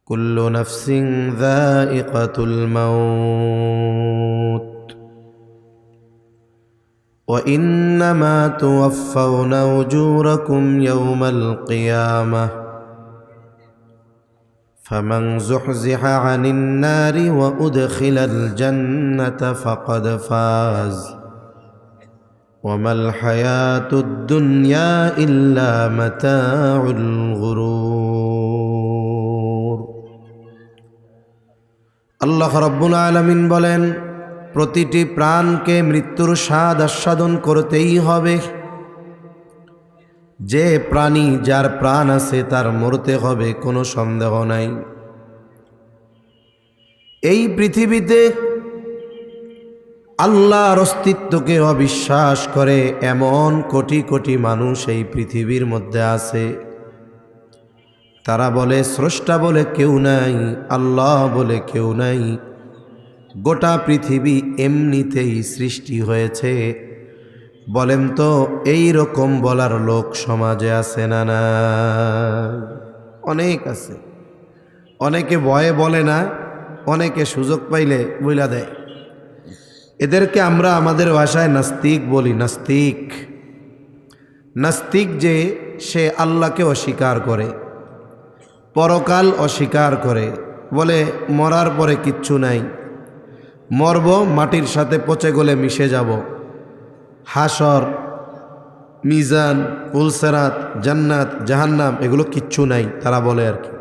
কুল্লু নাফসিন যায়িকাতুল মাউত ওয়া ইন্নামা তুওয়াফাউনা উজুরাকুম ইয়াওমাল কিয়ামাহ ফামান যুহজিহা আনিন নারি ওয়া উদখিলাল জান্নাতা ফাকাদ ফাজ ওয়া মাল হায়াতুদ দুনিয়া ইল্লা মাতাউল গুরুর। আল্লাহ রাব্বুল আলামিন বলেন, প্রতিটি প্রাণকে মৃত্যুর স্বাদ আস্বাদন করতেই হবে। যে প্রাণী, যার প্রাণ আছে, তার মরতে হবে, কোনো সন্দেহ নাই। এই পৃথিবীতে আল্লাহর অস্তিত্বকে অবিশ্বাস করে এমন কোটি কোটি মানুষ এই পৃথিবীর মধ্যে আছে। তারা বলে স্রষ্টা বলে কেউ নাই, আল্লাহ বলে কেউ নাই, গোটা পৃথিবী এমনিতেই সৃষ্টি হয়েছে। বলেন তো, এই রকম বলার লোক সমাজে আছে না? না, অনেক আছে। অনেকে ভয়ে বলে না, অনেকে সুযোগ পাইলে বইলা দেয়। এদেরকে আমরা আমাদের ভাষায় নাস্তিক বলি। নাস্তিক, নাস্তিক যে সে আল্লাহকে অস্বীকার করে, পরকাল অস্বীকার করে, বলে মরার পরে কিচ্ছু নাই, মরব, মাটির সাথে পচে গলে মিশে যাব, হাসর, মিজান, পুলসেরাত, জান্নাত, জাহান্নাম এগুলো কিচ্ছু নাই, তারা বলে আর কি।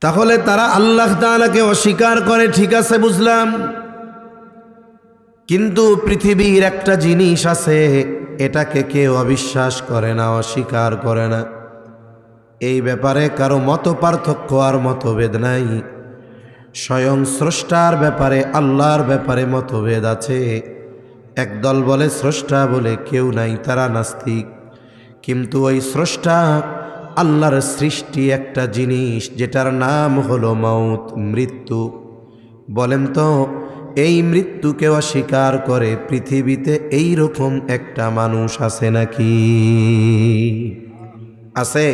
তাহলে তারা আল্লাহ তাআলাকে অস্বীকার করে, ঠিক আছে, বুঝলাম। কিন্তু পৃথিবীর একটা জিনিস আছে, এটাকে কেউ অবিশ্বাস করে না, অস্বীকার করে না। এই ব্যাপারে কারো মত পার্থক্য আর মতভেদ নাই। স্বয়ং স্রষ্টার ব্যাপারে, আল্লাহর ব্যাপারে মতভেদ আছে। একদল বলে স্রষ্টা বলে কেউ নাই, তারা নাস্তিক। কিন্তু ওই স্রষ্টা, আল্লাহর সৃষ্টি একটা জিনিস যেটার নাম হলো মাউত, মৃত্যু। বলেন তো, এই মৃত্যুকে অস্বীকার করে পৃথিবীতে এই রকম একটা মানুষ আছে নাকি? আছে?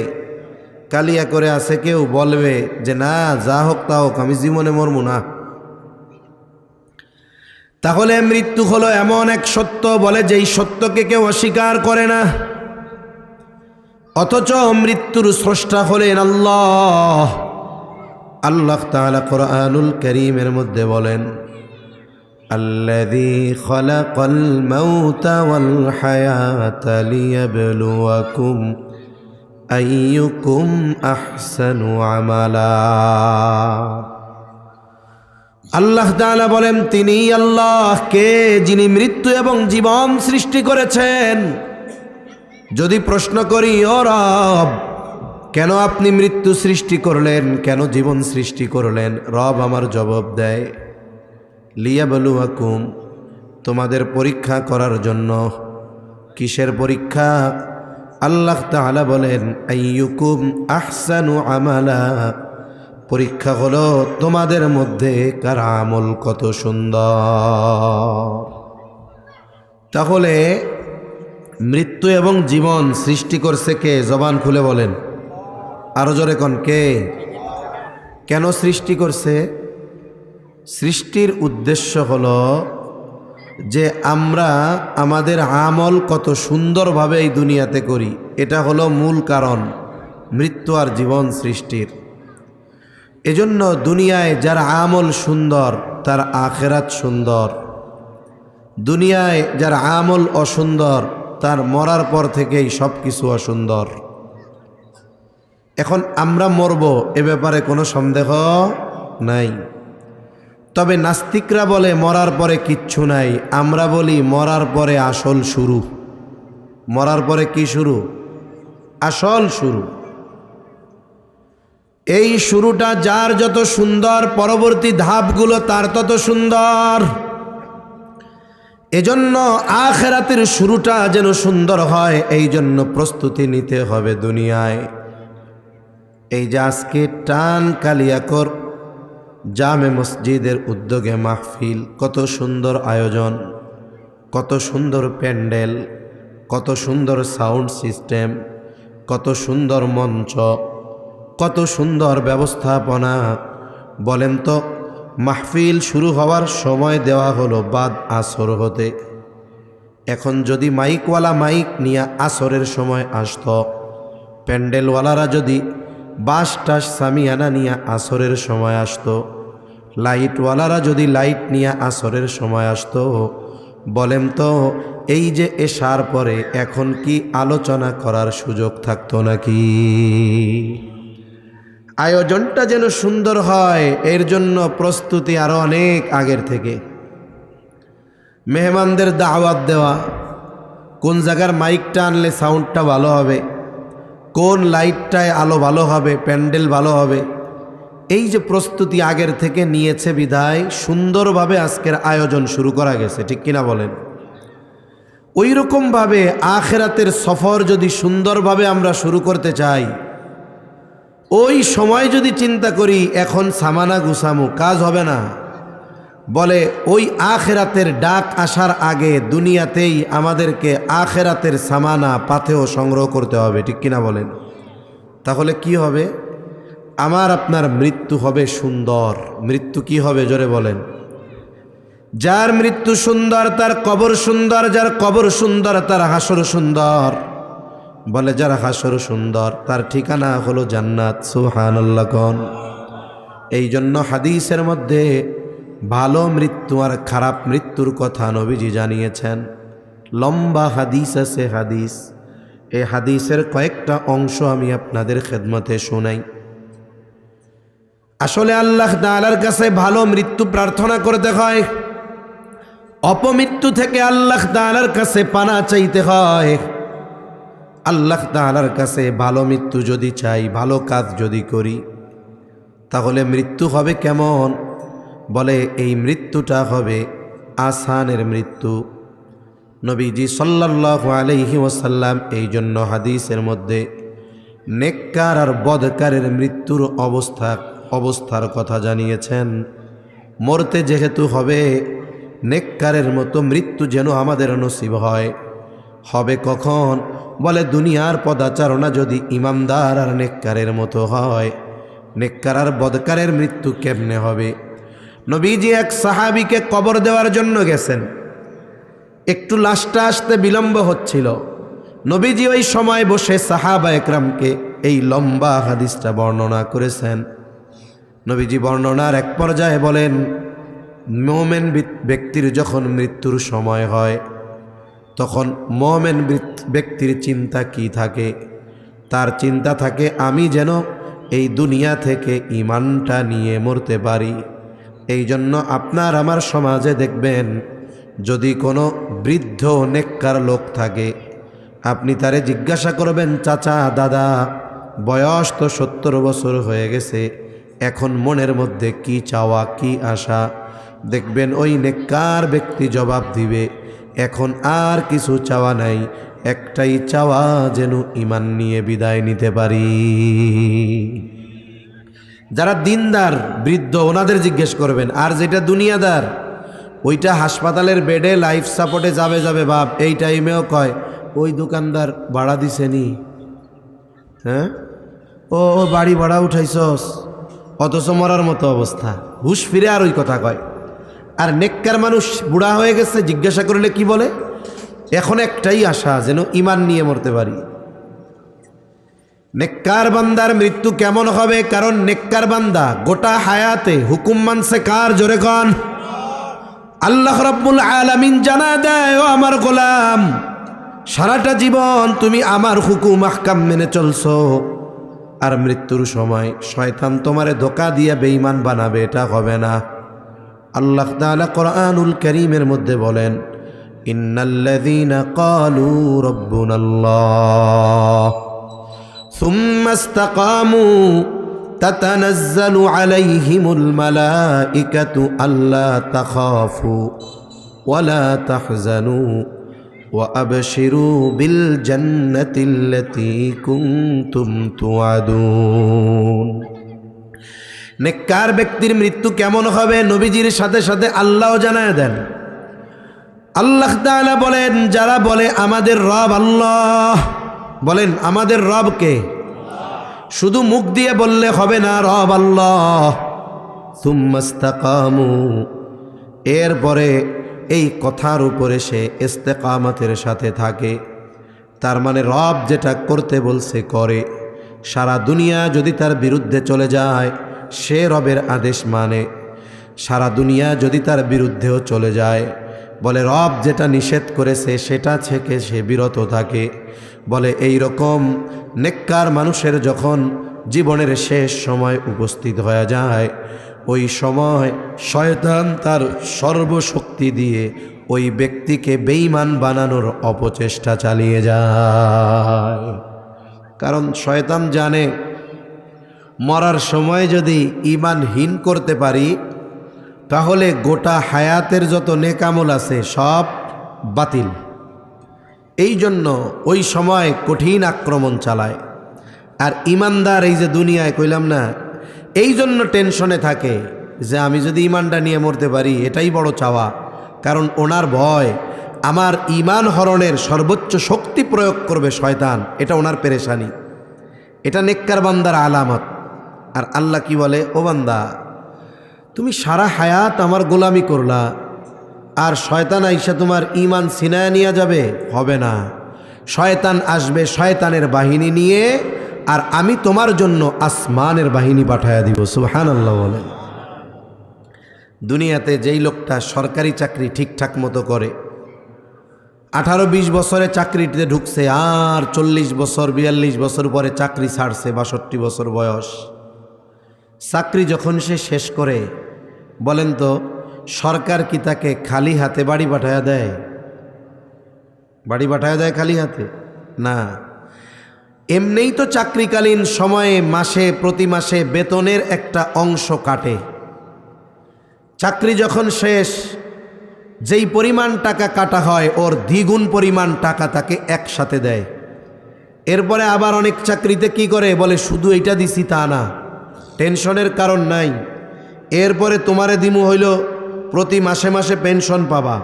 কালিয়া করে আছে কেউ? বলবে যে না, যা হোক তা হোক, আমি জীবনে মরবো না। তাহলে মৃত্যু হলো এমন এক সত্য, বলে যেই সত্যকে কেউ অস্বীকার করে না। অথচ মৃত্যুর স্রষ্টা হলেন আল্লাহ। আল্লাহ তাআলা কুরআনুল কারীমের মধ্যে বলেন, আল্লাযী খালাকাল মাউতা ওয়াল হায়াতা লিয়াবলুয়াকুম আইয়ুকুম আহসানু আমালা। আল্লাহ তাআলা বলেন, তিনি আল্লাহ, কে? যিনি মৃত্যু এবং জীবন সৃষ্টি করেছেন। যদি প্রশ্ন করি, ও রব, কেন আপনি মৃত্যু সৃষ্টি করলেন, কেন জীবন সৃষ্টি করলেন? রব আমার জবাব দেয়, লিয়াবলুয়াকুম, তোমাদের পরীক্ষা করার জন্য। কিসের পরীক্ষা? আল্লাহ তাআলা বলেন, আইয়ুকুম আহসানু আমালা, পরীক্ষা হলো তোমাদের মধ্যে কার আমল কত সুন্দর। তাহলে মৃত্যু এবং জীবন সৃষ্টি করছে কে? জবান খুলে বলেন, আরো জোরে কোন, কে? কেন সৃষ্টি করছে? সৃষ্টির উদ্দেশ্য হলো যে আমরা আমাদের আমল কত সুন্দরভাবে এই দুনিয়াতে করি, এটা হলো মূল কারণ মৃত্যু আর জীবন সৃষ্টির। এজন্য দুনিয়ায় যার আমল সুন্দর, তার আখিরাত সুন্দর। দুনিয়ায় যার আমল অসুন্দর, তার মরার পর থেকেই সব কিছু অসুন্দর। এখন আমরা মরব, এ ব্যাপারে কোনো সন্দেহ নাই। তবে নাস্তিকরা বলে মরার পরে কিচ্ছু নাই, আমরা বলি মরার পরে আসল শুরু। মরার পরে কি শুরু? আসল শুরু। এই শুরুটা যার যত সুন্দর, পরবর্তী ধাপগুলো তার তত সুন্দর। এজন্য আখিরাতের শুরুটা যেন সুন্দর হয়, এই জন্য প্রস্তুতি নিতে হবে দুনিয়ায়। এই যে আজকে টান কালিয়াকর জামে মসজিদের উদ্যোগে মাহফিল, কত সুন্দর আয়োজন, কত সুন্দর প্যান্ডেল, কত সুন্দর সাউন্ড সিস্টেম, কত সুন্দর মঞ্চ, কত সুন্দর ব্যবস্থাপনা। বলেন তো, মাহফিল শুরু হওয়ার সময় দেওয়া হলো বাদ আসর হতে। এখন যদি মাইকওয়ালা মাইক নিয়ে আসরের সময় আসত, প্যান্ডেলওয়ালারা যদি বাস টাস সামিয়ানা নিয়ে আসরের সময় আসতো, লাইটওয়ালারা যদি লাইট নিয়ে আসরের সময় আসতো, বলেন তো এই যে এশার পরে এখন কি আলোচনা করার সুযোগ থাকতো নাকি? আয়োজনটা যেন সুন্দর হয়, এর জন্য প্রস্তুতি আরো অনেক আগের থেকে। মেহমানদের দাওয়াত দেওয়া, কোন জায়গার মাইকটা আনলে সাউন্ডটা ভালো হবে, কোন লাইটটায় আলো ভালো হবে, প্যান্ডেল ভালো হবে, এই যে প্রস্তুতি আগের থেকে নিয়েছে বিধায় সুন্দরভাবে আজকের আয়োজন শুরু করা গেছে, ঠিক কিনা বলেন? ওই রকমভাবে আখিরাতের সফর যদি সুন্দরভাবে আমরা শুরু করতে চাই, ওই সময় যদি চিন্তা করি এখন সামানা গুছামু, কাজ হবে না। বলে ওই আখিরাতের ডাক আসার আগে দুনিয়াতেই আমাদেরকে আখিরাতের সামানা পাথেও সংগ্রহ করতে হবে, ঠিক কিনা বলেন? তাহলে কি হবে? আমার আপনার মৃত্যু হবে সুন্দর। মৃত্যু কি হবে জোরে বলেন? যার মৃত্যু সুন্দর তার কবর সুন্দর, যার কবর সুন্দর তার হাসর সুন্দর। বলে যার হাসর সুন্দর তার ঠিকানা হলো জান্নাত। সুবহানাল্লাহ কোন। এই জন্য হাদিসের মধ্যে ভালো মৃত্যু আর খারাপ মৃত্যুর কথা নবীজি জানিয়েছেন। লম্বা হাদিস আছে হাদিস। এই হাদিসের কয়েকটা অংশ আমি আপনাদের খেদমতে শোনাই। আসলে আল্লাহ তাআলার কাছে ভালো মৃত্যু প্রার্থনা করতে হয়, অপমৃত্যু থেকে আল্লাহ তাআলার কাছে পানা চাইতে হয়। আল্লাহ তাআলার কাছে ভালো মৃত্যু যদি চাই, ভালো কাজ যদি করি, তাহলে মৃত্যু হবে কেমন? বলে এই মৃত্যুটা হবে আসানের মৃত্যু। নবীজি সাল্লাল্লাহু আলাইহি ওয়াসাল্লাম এই জন্য হাদিসের মধ্যে নেককার আর বদকারের মৃত্যুর অবস্থার কথা জানিয়েছেন। মরতে যেহেতু হবে, নেককারের মতো মৃত্যু যেন আমাদের নসিব হয়। হবে কখন? বলে দুনিয়ার পদাচারণা যদি ইমানদার আর নেককারের মতো হয়, নেককার আর বদকারের মৃত্যু কেমনে হবে? নবীজি এক সাহাবীকে কবর দেওয়ার জন্য গেছেন, একটু লাশটা আসতে বিলম্ব হচ্ছিল। নবীজি ওই সময় বসে সাহাবা একরামকে এই লম্বা হাদিসটা বর্ণনা করেছেন। নবীজি বর্ণনার এক পর্যায়ে বলেন, মুমিন ব্যক্তির যখন মৃত্যুর সময় হয়, তখন মুমিন ব্যক্তির চিন্তা কি থাকে? তার চিন্তা থাকে আমি যেন এই দুনিয়া থেকে ঈমানটা নিয়ে মরতে পারি। এই জন্য আপনার আমার সমাজে দেখবেন, যদি কোনো বৃদ্ধ নেককার লোক থাকে, আপনি তারে জিজ্ঞাসা করবেন, চাচা দাদা বয়স তো 70 বছর হয়ে গেছে, এখন মনের মধ্যে কি চাওয়া কি আশা? দেখবেন ওই নেককার ব্যক্তি জবাব দিবে, এখন আর কিছু চাওয়া নাই, একটাই চাওয়া যেন ঈমান নিয়ে বিদায় নিতে পারি। যারা দিনদার বৃদ্ধ ওনাদের জিজ্ঞেস করবেন, আর যেটা দুনিয়াদার ওইটা হাসপাতালের বেডে লাইফ সাপোর্টে যাবে বাপ, এই টাইমেও কয় ওই দোকানদার ভাড়া দিছেনি, হ্যাঁ ও বাড়ি ভাড়া উঠাইছস, অথচ মরার মতো অবস্থা, হুশ ফিরে আর ওই কথা কয়। আর নেককার মানুষ বুড়া হয়ে গেছে, জিজ্ঞাসা করলে কি বলে? এখন একটাই আশা, যেন ঈমান নিয়ে মরতে পারি। নেককার বান্দার মৃত্যু কেমন হবে? কারণ নেককার বান্দা গোটা হায়াতে হুকুম মানছে কার? জোরে কন। আল্লাহ রাব্বুল আলামিন জানা দেয়, ও আমার গোলাম, সারাটা জীবন তুমি আমার হুকুম আহকাম মেনে চলছো, আর মৃত্যুর সময় শয়তান তোমারে ধোঁকা দিয়ে বেঈমান বানাবে, এটা হবে না। আল্লাহ তাআলা কোরআনুল কারীমের মধ্যে বলেন, ইন্নাল্লাযীনা ক্বালু রাব্বুনাল্লাহ সুম্মা ইসতাকামু তাতানাজ্জালু আলাইহিমুল মালাইকাতু আল্লা তাখাফু ওয়ালা তাহজানু ওয়া আবশিরু বিল জান্নাতিল্লাতী কুনতুম তুআদুন। নেককার ব্যক্তির মৃত্যু কেমন হবে? নবীজির সাথে সাথে আল্লাহও জানায় দেন। আল্লাহ তাআলা বলেন, যারা বলে আমাদের রব আল্লাহ, বলেন আমাদের রব কে? শুধু মুখ দিয়ে বললে হবে না রব আল্লাহ, সুম্মাস্তাকামু, এরপরে এই কথার উপরে সে ইস্তেকামতের সাথে থাকে। তার মানে রব যেটা করতে বলছে করে। সারা দুনিয়া যদি তার বিরুদ্ধে চলে যায় সে রবের আদেশ মানে, সারা দুনিয়া যদি তার বিরুদ্ধেও চলে যায় বলে রব যেটা নিষেধ করেছে সেটা থেকে সে বিরত থাকে। বলে এই রকম নেককার মানুষের যখন জীবনের শেষ সময় উপস্থিত হয়ে যায়, ওই সময় শয়তান তার সর্বশক্তি দিয়ে ওই ব্যক্তিকে বেঈমান বানানোর অপচেষ্টা চালিয়ে যায়। কারণ শয়তান জানে মরার সময় যদি ঈমানহীন করতে পারি তাহলে গোটা হায়াতের যত নেকামল আছে সব বাতিল। এই জন্য ওই সময় কঠিন আক্রমণ চালায়। আর ইমানদার এই যে দুনিয়ায় কইলাম না, এই জন্য টেনশনে থাকে যে আমি যদি ইমানটা নিয়ে মরতে পারি এটাই বড় চাওয়া। কারণ ওনার ভয় আমার ইমান হরণের সর্বোচ্চ শক্তি প্রয়োগ করবে শয়তান, এটা ওনার পেরেশানি। এটা নেককার বান্দার আলামত। আর আল্লাহ কি বলে, ও বান্দা তুমি সারা হায়াত আমার গোলামি করলা, আর শয়তান আইসা তোমার ইমান ছিনায় নিয়ে যাবে? হবে না। শয়তান আসবে শয়তানের বাহিনী নিয়ে, আর আমি তোমার জন্য আসমানের বাহিনী পাঠায়া দিব। সুবহানাল্লাহ বলেন। দুনিয়াতে যেই লোকটা সরকারি চাকরি ঠিকঠাক মতো করে, 18-20 বছরে চাকরিতে ঢুকছে, আর 40 বছর 42 বছর পরে চাকরি ছাড়ছে, 62 বছর বয়স। চাকরি যখন সে শেষ করে, বলেন তো সরকার কি তাকে খালি হাতে বাড়ি পাঠায়া দেয়? বাড়ি পাঠায়া দেয় খালি হাতে? না। এমনিই তো চাকরিকালীন সময়ে মাসে প্রতি মাসে বেতনের একটা অংশ কাটে। চাকরি যখন শেষ, যেই পরিমাণ টাকা কাটা হয় ওর দ্বিগুণ পরিমাণ টাকা তাকে একসাথে দেয়। এরপরে আবার অনেক চাকরিতে কি করে, বলে শুধু এইটা দিছি তা না, টেনশনের কারণ নাই, এরপরে তোমারে দিমু হইল প্রতি মাসে মাসে পেনশন পাবা,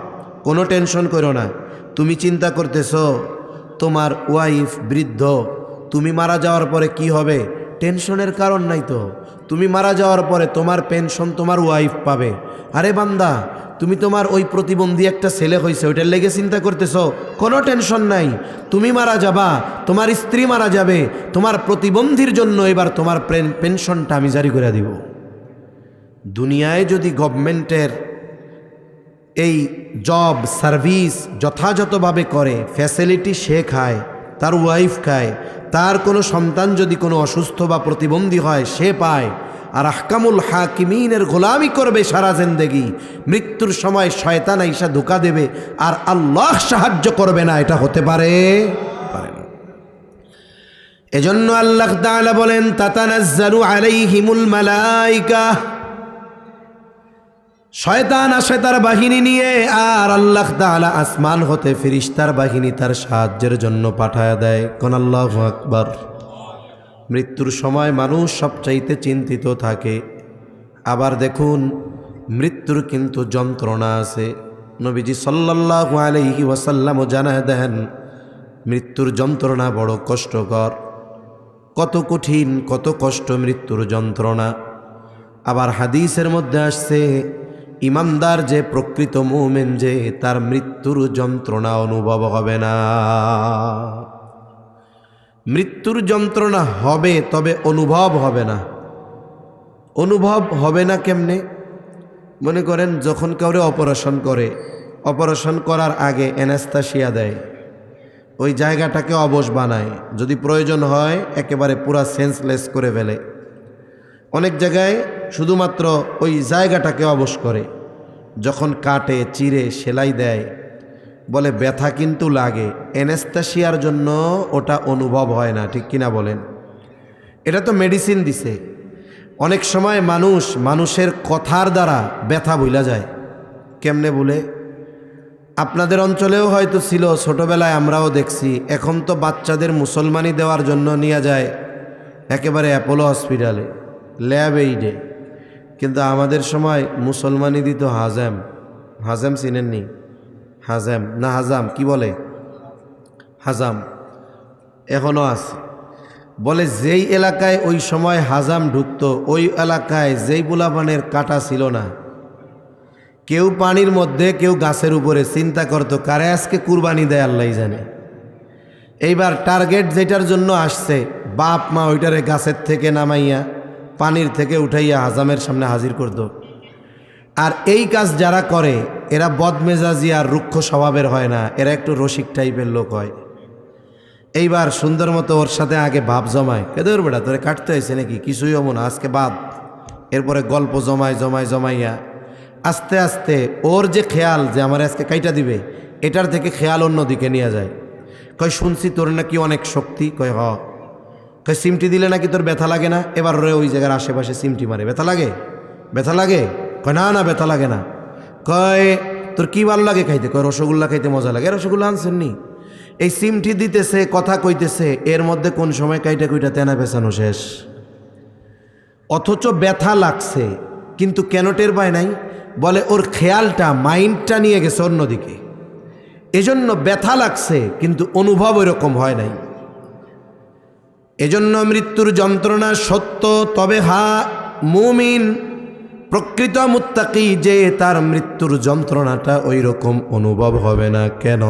কোনো টেনশন করো না। তুমি চিন্তা করতেছ তোমার ওয়াইফ বৃদ্ধ, তুমি মারা যাওয়ার পরে কি হবে? টেনশনের কারণ নাই তো। তুমি মারা যাওয়ার পরে তোমার পেনশন তোমার ওয়াইফ পাবে। আরে বান্দা, তুমি তোমার ওই প্রতিবন্ধী একটা ছেলে হয়েছে ওইটার লেগে চিন্তা করতেছ, কোনো টেনশন নাই। তুমি মারা যাবা, তোমার স্ত্রী মারা যাবে, তোমার প্রতিবন্ধীর জন্য এবার তোমার পেনশনটা আমি জারি করে দিব। দুনিয়ায় যদি গভর্নমেন্টের এই জব সার্ভিস যথাযথভাবে করে, ফ্যাসিলিটি সে খায়, তার ওয়াইফ খায়, তার কোনো সন্তান যদি কোনো অসুস্থ বা প্রতিবন্ধী হয় সে পায়, আর আহকামুল হাকিমিনের গোলামি করবে সারা জিন্দেগি, মৃত্যুর সময় শয়তান আইসা ধোঁকা দেবে আর আল্লাহ সাহায্য করবে না, এটা হতে পারে? পারে না। এজন্য আল্লাহ তাআলা বলেন, তাতানাজ্জালু আলাইহিমুল মালাইকা, শয়তান আসে তার বাহিনী নিয়ে, আর আল্লাহ তাআলা আসমান হতে ফেরেশতার বাহিনী তার সাহায্যের জন্য পাঠায়া দেয়। কোন আল্লাহু আকবার। মৃত্যুর সময় মানুষ সবচাইতে চিন্তিত থাকে। আবার দেখুন, মৃত্যুর কিন্তু যন্ত্রণা আছে। নবীজি সাল্লাল্লাহু আলাইহি ওয়াসাল্লাম জানায় দেন, মৃত্যুর যন্ত্রণা বড় কষ্টকর, কত কঠিন, কত কষ্ট মৃত্যুর যন্ত্রণা। আবার হাদিসের মধ্যে আসছে, ইমানদার যে প্রকৃত মুমিন, যে তার মৃত্যুর যন্ত্রণা অনুভব হবে না। মৃত্যুর যন্ত্রণা হবে, তবে অনুভব হবে না। অনুভব হবে না কেমনে? মনে করেন যখন কাউরে অপারেশন করে, অপারেশন করার আগে অ্যানেস্থেসিয়া দেয়, ওই জায়গাটাকে অবশ বানায়, যদি প্রয়োজন হয় একেবারে পুরা সেন্সলেস করে ফেলে। অনেক জায়গায় শুধুমাত্র ওই জায়গাটাকে অবশ করে, যখন কাটে চিরে সেলাই দেয়, বলে ব্যথা কিন্তু লাগে, অ্যানেস্থেসিয়ার জন্য ওটা অনুভব হয় না। ঠিক কিনা বলেন? এটা তো মেডিসিন দিছে। অনেক সময় মানুষের কথার দ্বারা ব্যথা ভুলা যায়। কেমনে বলে? আপনাদের অঞ্চলেও হয়তো ছিল, ছোটবেলায় আমরাও দেখছি। এখন তো বাচ্চাদের মুসলমানি দেওয়ার জন্য নিয়ে যায় একেবারে অ্যাপোলো হসপিটালে, ল্যাব এইডে। কিন্তু আমাদের সময় মুসলমানি দিত হাজাম। হাজাম চিনেননি? হাজাম না হাজাম কি বলে? হাজাম এখনও আছে। বলে যেই এলাকায় ওই সময় হাজাম ঢুকতো ওই এলাকায় যেই বুলাবানের কাটা ছিল না, কেউ পানির মধ্যে কেউ গাছের উপরে, চিন্তা করতো কারে আজকে কুরবানি দেয় আল্লাহ জানে। এইবার টার্গেট যেটার জন্য আসছে বাপ মা ওইটারে গাছের থেকে নামাইয়া পানির থেকে উঠাইয়া হাজামের সামনে হাজির করতো। আর এই কাজ যারা করে এরা বদমেজাজি আর রুক্ষ স্বভাবের হয় না, এরা একটু রসিক টাইপের লোক হয়। এইবার সুন্দর মতো ওর সাথে আগে ভাব জমায়, কেদর বেটা তোরে কাটতে হয়েছে নাকি, কিছুই অমন আজকে বাদ। এরপরে গল্প জমাইয়া আস্তে আস্তে ওর যে খেয়াল যে আমার আজকে কাইটা দিবে, এটার থেকে খেয়াল অন্যদিকে নিয়ে যায়। কয় শুনছি তোর নাকি অনেক শক্তি, কয় কয় সিমটি দিলে নাকি তোর ব্যথা লাগে না, এবার ওরে ওই জায়গার আশেপাশে সিমটি মারে, ব্যথা লাগে, কয় না ব্যথা লাগে না। কয় তোর কি ভালো লাগে খাইতে, কয় রসগোল্লা খাইতে মজা লাগে। রসগোল্লা আনছেন নি? এই সিমটি দিতেছে, কথা কইতেছে, এর মধ্যে কোন সময় কাইটা কুইটা তেনা পেছানো শেষ। অথচ ব্যথা লাগছে কিন্তু কেন টের পায় নাই? বলে ওর খেয়ালটা মাইন্ডটা নিয়ে গেছে অন্যদিকে, এজন্য ব্যথা লাগছে কিন্তু অনুভব এরকম হয় নাই। এজন্য মৃত্যুর যন্ত্রণা সত্য, তবে মুমিন প্রকৃত মুত্তাকি যে তার মৃত্যুর যন্ত্রণাটা ওই রকম অনুভব হবে না। কেন?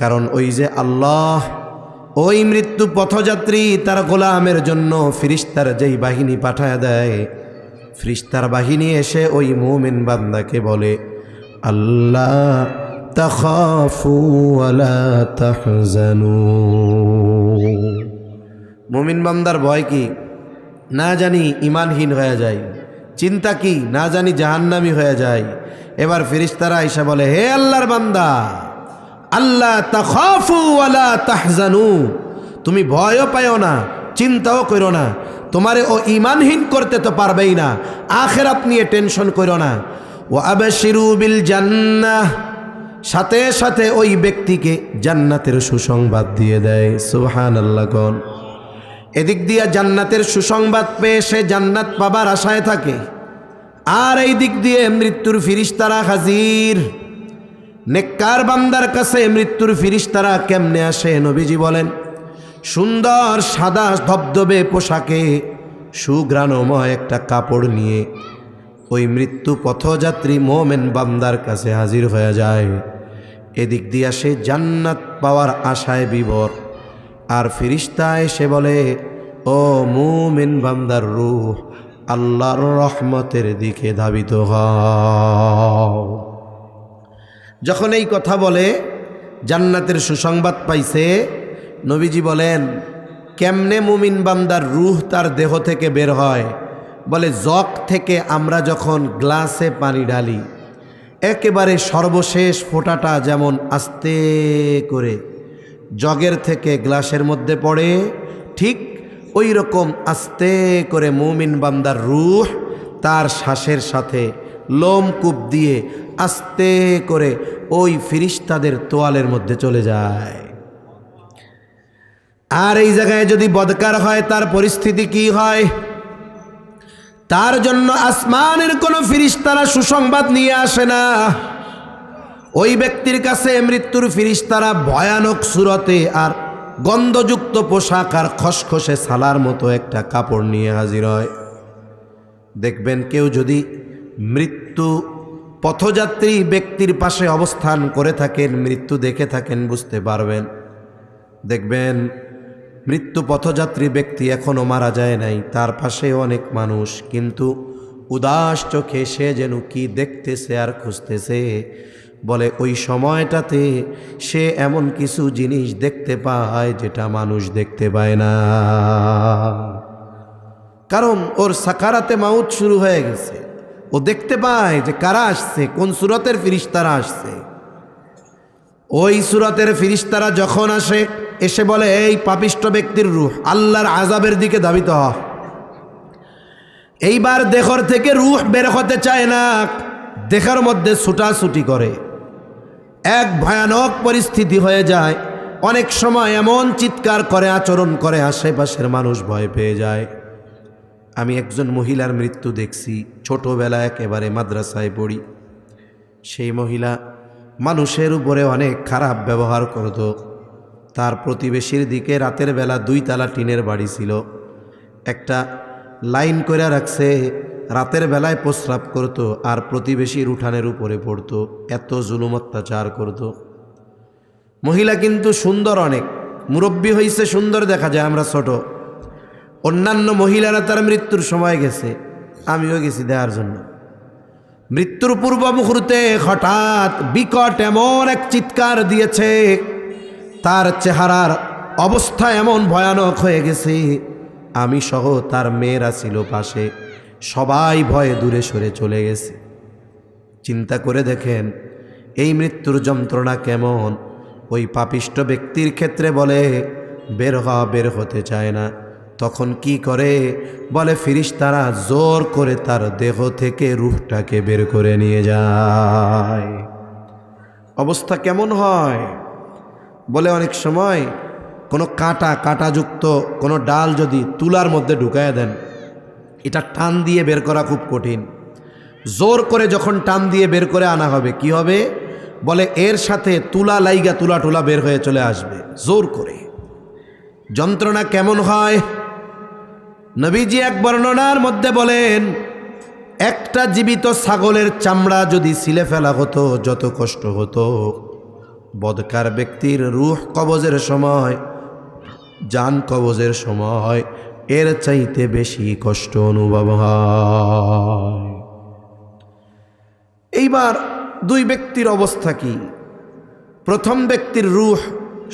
কারণ ওই যে আল্লাহ ওই মৃত্যু পথযাত্রী তার গোলামের জন্য ফিরিস্তার যেই বাহিনী পাঠায় দেয়, ফিরিস্তার বাহিনী এসে ওই মুমিন বান্দাকে বলে আল্লাহ তাখাফু ওয়ালা তাহজানু। মুমিন বান্দার ভয় কি? না জানি ঈমানহীন হয়ে যায়। চিন্তা কি? না জানি জাহান্নামী হয়ে যায়। এবার ফেরেশতারা আয়েশা বলে, হে আল্লাহর বান্দা, আল্লাহ তাখাফু ওয়ালা তাহজানু, তুমি ভয়ও পাইও না, চিন্তাও করো না। তোমারে ও ঈমানহীন করতে তো পারবেই না, আখিরাত নিয়ে টেনশন করো না। ওয়া আবশিরু বিল জান্নাহ, সাথে সাথে ওই ব্যক্তিকে জান্নাতের সুসংবাদ দিয়ে দেয়। সুবহানাল্লাহ। কোন এদিক দিয়ে জান্নাতের সুসংবাদ পেয়ে সে জান্নাত পাবার আশায় থাকে, আর এই দিক দিয়ে মৃত্যুর ফিরিস্তারা হাজির। নেককার বান্দার কাছে মৃত্যুর ফিরিস্তারা কেমনে আসে? নবীজি বলেন, সুন্দর সাদা ধবধবে পোশাকে সুঘ্রাণময় একটা কাপড় নিয়ে ওই মৃত্যু পথযাত্রী মোমেন বান্দার কাছে হাজির হয়ে যায়। এদিক দিয়ে সে জান্নাত পাওয়ার আশায় বিভোর, আর ফিরিস্তা এসে বলে, ও মুমিন বান্দার রূহ আল্লাহর রহমতের দিকে ধাবিত হও। যখন এই কথা বলে জান্নাতের সুসংবাদ পাইছে, নবীজি বলেন কেমনে মুমিন বান্দার রূহ তার দেহ থেকে বের হয়? বলে জগ থেকে আমরা যখন গ্লাসে পানি ঢালি, একেবারে সর্বশেষ ফোঁটাটা যেমন আস্তে করে জগের থেকে গ্লাসের মধ্যে পড়ে, ঠিক ওই রকম আস্তে করে মুমিন বান্দার রূহ তার শ্বাসের সাথে লোমকূপ দিয়ে আস্তে করে ওই ফিরিস্তাদের তোয়ালের মধ্যে চলে যায়। আর এই জায়গায় যদি বদকার হয় তার পরিস্থিতি কি হয়? তার জন্য আসমানের কোনো ফিরিস্তারা সুসংবাদ নিয়ে আসে না। ওই ব্যক্তির কাছে মৃত্যুর ফিরিস্তারা ভয়ানক সুরতে আর গন্ধযুক্ত পোশাক আর খসখসে সালার মতো একটা কাপড় নিয়ে হাজির হয়। দেখবেন কেউ যদি মৃত্যু পথযাত্রী ব্যক্তির পাশে অবস্থান করে থাকেন, মৃত্যু দেখে থাকেন, বুঝতে পারবেন। দেখবেন মৃত্যু পথযাত্রী ব্যক্তি এখনও মারা যায় নাই, তার পাশে অনেক মানুষ, কিন্তু উদাস চোখে সে যেন কি দেখতেছে আর খুঁজতেছে। বলে ওই সময়টাতে সে এমন কিছু জিনিস দেখতে পায় যেটা মানুষ দেখতে পায় না, কারণ ওর সাকারাতে মাউত শুরু হয়ে গেছে। ও দেখতে পায় যে কারা আসছে, কোন সুরতের ফিরিস্তারা আসছে। ওই সুরতের ফিরিস্তারা যখন আসে, এসে বলে এই পাপিষ্ঠ ব্যক্তির রূহ আল্লাহর আযাবের দিকে ধাবিত হ। এইবার দেহর থেকে রূহ বের হতে চায় না, দেহের মধ্যে ছুটাছুটি করে, এক ভয়ানক পরিস্থিতি হয়ে যায়। অনেক সময় এমন চিৎকার করে, আচরণ করে, আশেপাশের মানুষ ভয় পেয়ে যায়। আমি একজন মহিলার মৃত্যু দেখছি, ছোটবেলায় একেবারে মাদ্রাসায় পড়ি। সেই মহিলা মানুষের উপরে অনেক খারাপ ব্যবহার করত, তার প্রতিবেশীর দিকে রাতের বেলা 2 তলা টিনের বাড়ি ছিল, একটা লাইন করে রাখছে, রাতের বেলায় প্রস্রাব করত আর প্রতিবেশীর উঠানের উপরে পড়তো, এত জুলুম অত্যাচার করত। মহিলা কিন্তু সুন্দর, অনেক মুরব্বী হয়েছে, সুন্দর দেখা যায়, আমরা ছোট। অন্যান্য মহিলারা তার মৃত্যুর সময় গেছে, আমিও গেছি দেওয়ার জন্য। মৃত্যুর পূর্ব মুহূর্তে হঠাৎ বিকট এমন এক চিৎকার দিয়েছে, তার চেহারার অবস্থা এমন ভয়ানক হয়ে গেছে, আমি সহ তার মেয়েরা ছিল পাশে, সবাই ভয়ে দূরে সরে চলে গেছে। চিন্তা করে দেখেন এই মৃত্যুর যন্ত্রণা কেমন। ওই পাপিষ্ট ব্যক্তির ক্ষেত্রে বলে বের হতে চায় না, তখন কি করে? বলে ফেরেশতারা জোর করে তার দেহ থেকে রূহটাকে বের করে নিয়ে যায়। অবস্থা কেমন হয়? বলে অনেক সময় কোনো কাঁটাযুক্ত কোনো ডাল যদি তুলার মধ্যে ঢুকায় দেন, এটা টান দিয়ে বের করা খুব কঠিন। জোর করে যখন টান দিয়ে বের করে আনা হবে, কি হবে? বলে এর সাথে তুলা লাইগা তুলা বের হয়ে চলে আসবে জোর করে। যন্ত্রণা কেমন হয়? নবীজি এক বর্ণনার মধ্যে বলেন, একটা জীবিত ছাগলের চামড়া যদি ছিলে ফেলা হতো যত কষ্ট হতো, বদকার ব্যক্তির রূহ কবজের সময়, জান কবজের সময় এর চাইতে বেশি কষ্ট অনুভব হয়। এইবার 2 ব্যক্তির অবস্থা কি? প্রথম ব্যক্তির রূহ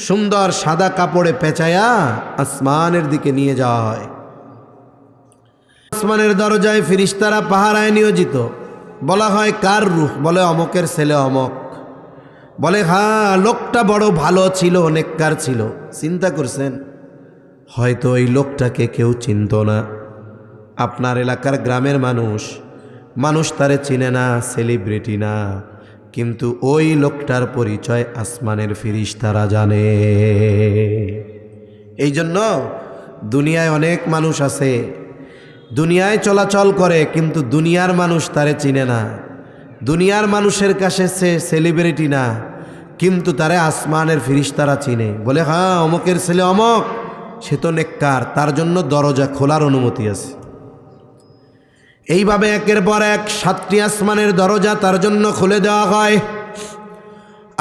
সুন্দর সাদা কাপড়ে পেঁচায়া আসমানের দিকে নিয়ে যাওয়া হয়। আসমানের দরজায় ফেরেশতারা পাহারায় নিয়োজিত। বলা হয় কার রূহ? বলে অমকের ছেলে অমক। বলে হ্যাঁ, লোকটা বড় ভালো ছিল, নেককার ছিল। চিন্তা করছেন, হয়তো এই লোকটাকে কেউ চিনত না। আপনার এলাকার গ্রামের মানুষ তারে চিনে না, সেলিব্রিটি না, কিন্তু ওই লোকটার পরিচয় আসমানের ফেরেশতারা জানে। এই জন্য দুনিয়ায় অনেক মানুষ আছে, দুনিয়ায় চলাচল করে, কিন্তু দুনিয়ার মানুষ তারে চিনে না। দুনিয়ার মানুষের কাছে সে সেলিব্রিটি না, কিন্তু তারে আসমানের ফেরেশতারা চিনে। বলে হ্যাঁ, অমকের ছেলে অমক, সে তো নেককার, তার জন্য দরজা খোলার অনুমতি আছে। এইভাবে একের পর এক 7টি আসমানের দরজা তার জন্য খুলে দেওয়া হয়।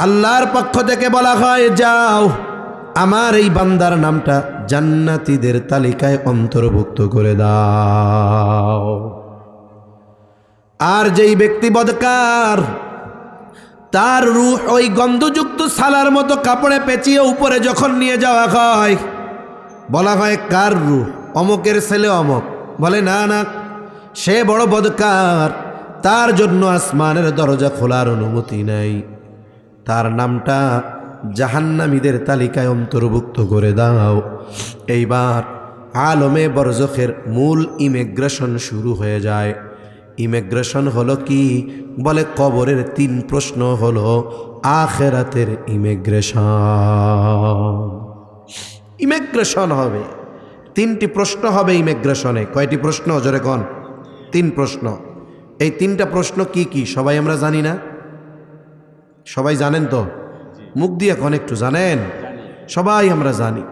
আল্লাহর পক্ষ থেকে বলা হয়, যাও আমার এই বান্দার নামটা জান্নাতীদের তালিকায় অন্তর্ভুক্ত করে দাও। আর যেই ব্যক্তি বদকার, তার রূহ ওই গন্ধযুক্ত সালার মতো কাপড়ে পেঁচিয়ে উপরে যখন নিয়ে যাওয়া হয়, বলা হয় কার রূহ? অমকের ছেলে অমক। বলে না না, সে বড় বদকার, তার জন্য আসমানের দরজা খোলার অনুমতি নাই, তার নামটা জাহান্নামীদের তালিকায় অন্তর্ভুক্ত করে দাও। এইবার আলমে বরজখের মূল ইমিগ্রেশন শুরু হয়ে যায়। ইমিগ্রেশন হলো কি? বলে কবরের 3 প্রশ্ন হলো আখেরাতের ইমিগ্রেশন হবে। 3টি প্রশ্ন হবে ইমিগ্রেশনে। কয়টি প্রশ্ন? জোরে কোন? 3 প্রশ্ন। এই 3টা প্রশ্ন কি কি সবাই আমরা জানি না? সবাই জানেন তো? মুখ দিয়ে এখন একটু জানেন? সবাই আমরা জানি,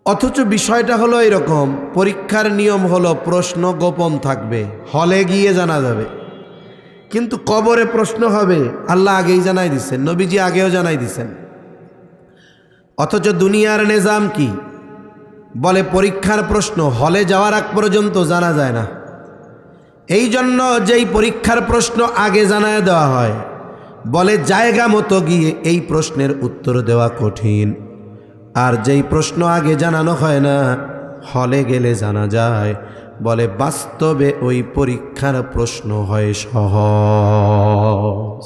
অথচ বিষয়টা হলো এরকম, পরীক্ষার নিয়ম হলো প্রশ্ন গোপন থাকবে, হলে গিয়ে জানা যাবে। কিন্তু কবরে প্রশ্ন হবে, আল্লাহ আগেই জানাই দিচ্ছেন, নবীজি আগেও জানাই দিচ্ছেন। অথচ দুনিয়ার নিজাম কি? বলে পরীক্ষার প্রশ্ন হলে যাওয়ার আগ পর্যন্ত জানা যায় না। এই জন্য যেই পরীক্ষার প্রশ্ন আগে জানায় দেওয়া হয়, বলে জায়গা মতো গিয়ে এই প্রশ্নের উত্তর দেওয়া কঠিন। আর যেই প্রশ্ন আগে জানানো হয় না, হলে গেলে জানা যায়, বলে বাস্তবে ওই পরীক্ষার প্রশ্ন হয় সহজ।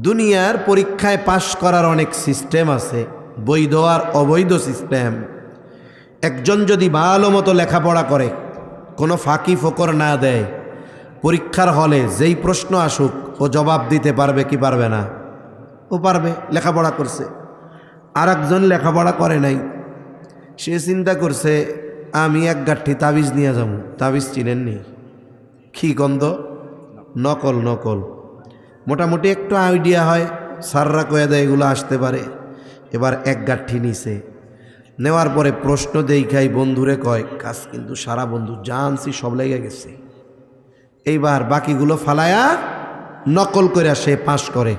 দুনিয়ার পরীক্ষায় পাশ করার অনেক সিস্টেম আছে, বৈধ আর অবৈধ সিস্টেম। একজন যদি ভালো মতো লেখাপড়া করে, কোনো ফাঁকি ফোকর না দেয়, পরীক্ষার হলে যেই প্রশ্ন আসুক ও জবাব দিতে পারবে কি পারবে না? ও পারবে, লেখাপড়া করছে। আর একজন লেখাপড়া করে নাই, সে চিন্তা করছে আমি এক গাঠি তাবিজ নিয়ে যাব। তাবিজ চিনেননি? কি গন্ধ! নকল। মোটামুটি একটু আইডিয়া হয়, সাররা কয়ে দেয় এগুলো আসতে পারে, এবার এক গাঁঠি নিছে, নেওয়ার পরে প্রশ্ন দেখাই বন্ধুরে কয় কাজ কিন্তু সারা বন্ধু জানছি সব লেগে গেছে। এইবার বাকিগুলো ফালায়া নকল করে সে পাশ করে।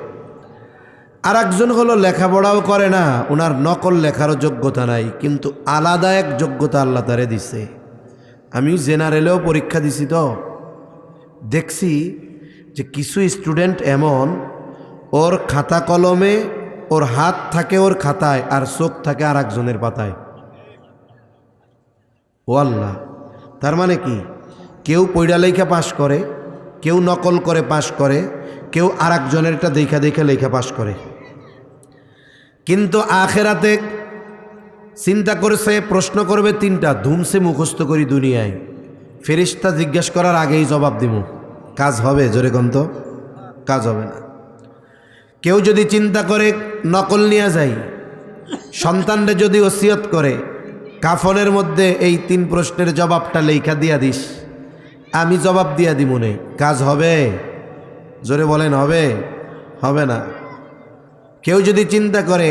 আর একজন হলো লেখাপড়াও করে না, ওনার নকল লেখারও যোগ্যতা নাই, কিন্তু আলাদা এক যোগ্যতা আল্লাহ তারে দিছে। আমি জেনারেলেও পরীক্ষা দিছি, তো দেখছি যে কিছু স্টুডেন্ট এমন, ওর খাতা কলমে ওর হাত থাকে ওর খাতায় আর চোখ থাকে আর একজনের পাতায়। ও আল্লাহ, তার মানে কি? কেউ পয়ড়া লেখা পাশ করে, কেউ নকল করে পাশ করে, কেউ আর একজনেরটা দেখা দেখা লেখা পাশ করে। কিন্তু আখেরাতে চিন্তা করেছে, প্রশ্ন করবে তিনটা, ধুমসে মুখস্থ করি দুনিয়ায়, ফেরেশতা জিজ্ঞেস করার আগেই জবাব দিব। কাজ হবে? জোরে কোন তো, কাজ হবে না। কেউ যদি চিন্তা করে নকল নিয়ে যাই, সন্তানরে যদি ওসিয়ত করে কাফনের মধ্যে এই 3 প্রশ্নের জবাবটা লেখা দিয়া দিস, আমি জবাব দিয়া দিব নে, কাজ হবে? জোরে বলেন, হবে? হবে না। কেউ যদি চিন্তা করে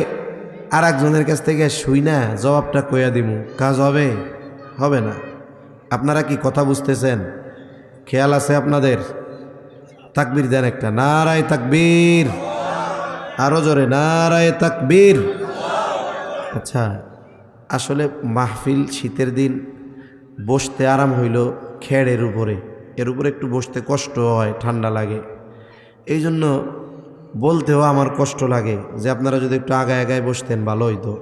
আর একজনের কাছ থেকে শুই না জবাবটা কইয়া দিব, কাজ হবে? হবে না। আপনারা কি কথা বুঝতেছেন? খেয়াল আছে আপনাদের? তাকবীর দেন একটা, নারায়ে তাকবীর, আরো জোরে নারায়ে তাকবীর। আচ্ছা, আসলে মাহফিল শীতের দিন বসতে আরাম হইল খেড়ের উপরে, এর উপরে একটু বসতে কষ্ট হয়, ঠান্ডা লাগে। এই জন্য বলতেও আমার কষ্ট লাগে যে আপনারা যদি একটু আগায় আগায় বসতেন ভালো হইতো।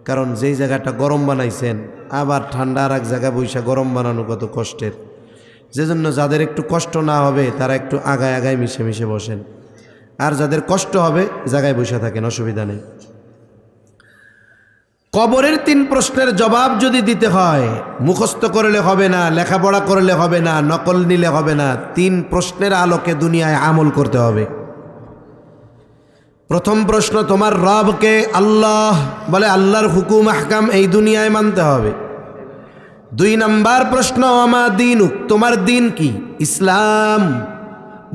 কারণ যেই জায়গাটা গরম বানাইছেন, আবার ঠান্ডা আর এক জায়গায় বৈশা গরম বানানো কত কষ্টের। যে জন্য যাদের একটু কষ্ট না হবে তারা একটু আগায় আগায় মিশে মিশে বসেন, আর যাদের কষ্ট হবে জায়গায় বসে থাকেন, অসুবিধা নেই। কবরের 3 প্রশ্নের জবাব যদি দিতে হয়, মুখস্থ করলে হবে না, লেখাপড়া করলে হবে না, নকল নিলে হবে না, 3 প্রশ্নের আলোকে দুনিয়ায় আমল করতে হবে। প্রথম প্রশ্ন, তোমার রবকে আল্লাহ বলে, আল্লাহর হুকুম আহকাম এই দুনিয়ায় মানতে হবে। 2 নাম্বার প্রশ্ন, আমা দীনুক, তোমার দিন কি? ইসলাম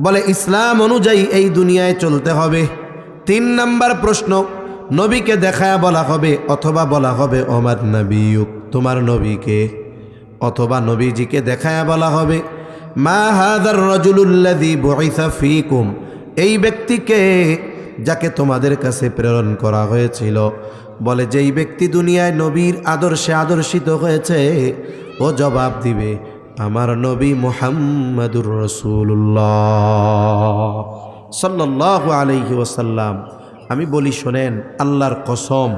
বলে, ইসলাম অনুযায়ী এই দুনিয়ায় চলতে হবে। 3 নাম্বার প্রশ্ন, নবীকে দেখায়া বলা হবে, অথবা বলা হবে ওমার নবিয়ুক, তোমার নবীকে, অথবা নবীজিকে দেখায়া বলা হবে মা হাযার রাজুলুল্লাযী বুইসা ফীকুম, এই ব্যক্তিকে যাকে তোমাদের কাছে প্রেরণ করা হয়েছিল। বলে, যেই ব্যক্তি দুনিয়ায় নবীর আদর্শে আদর্শিত হয়েছে ও জবাব দিবে, আমার নবী মুহাম্মাদুর রাসূলুল্লাহ সাল্লাল্লাহু আলাইহি ওয়াসাল্লাম। আমি বলি শোনেন, আল্লাহর কসম,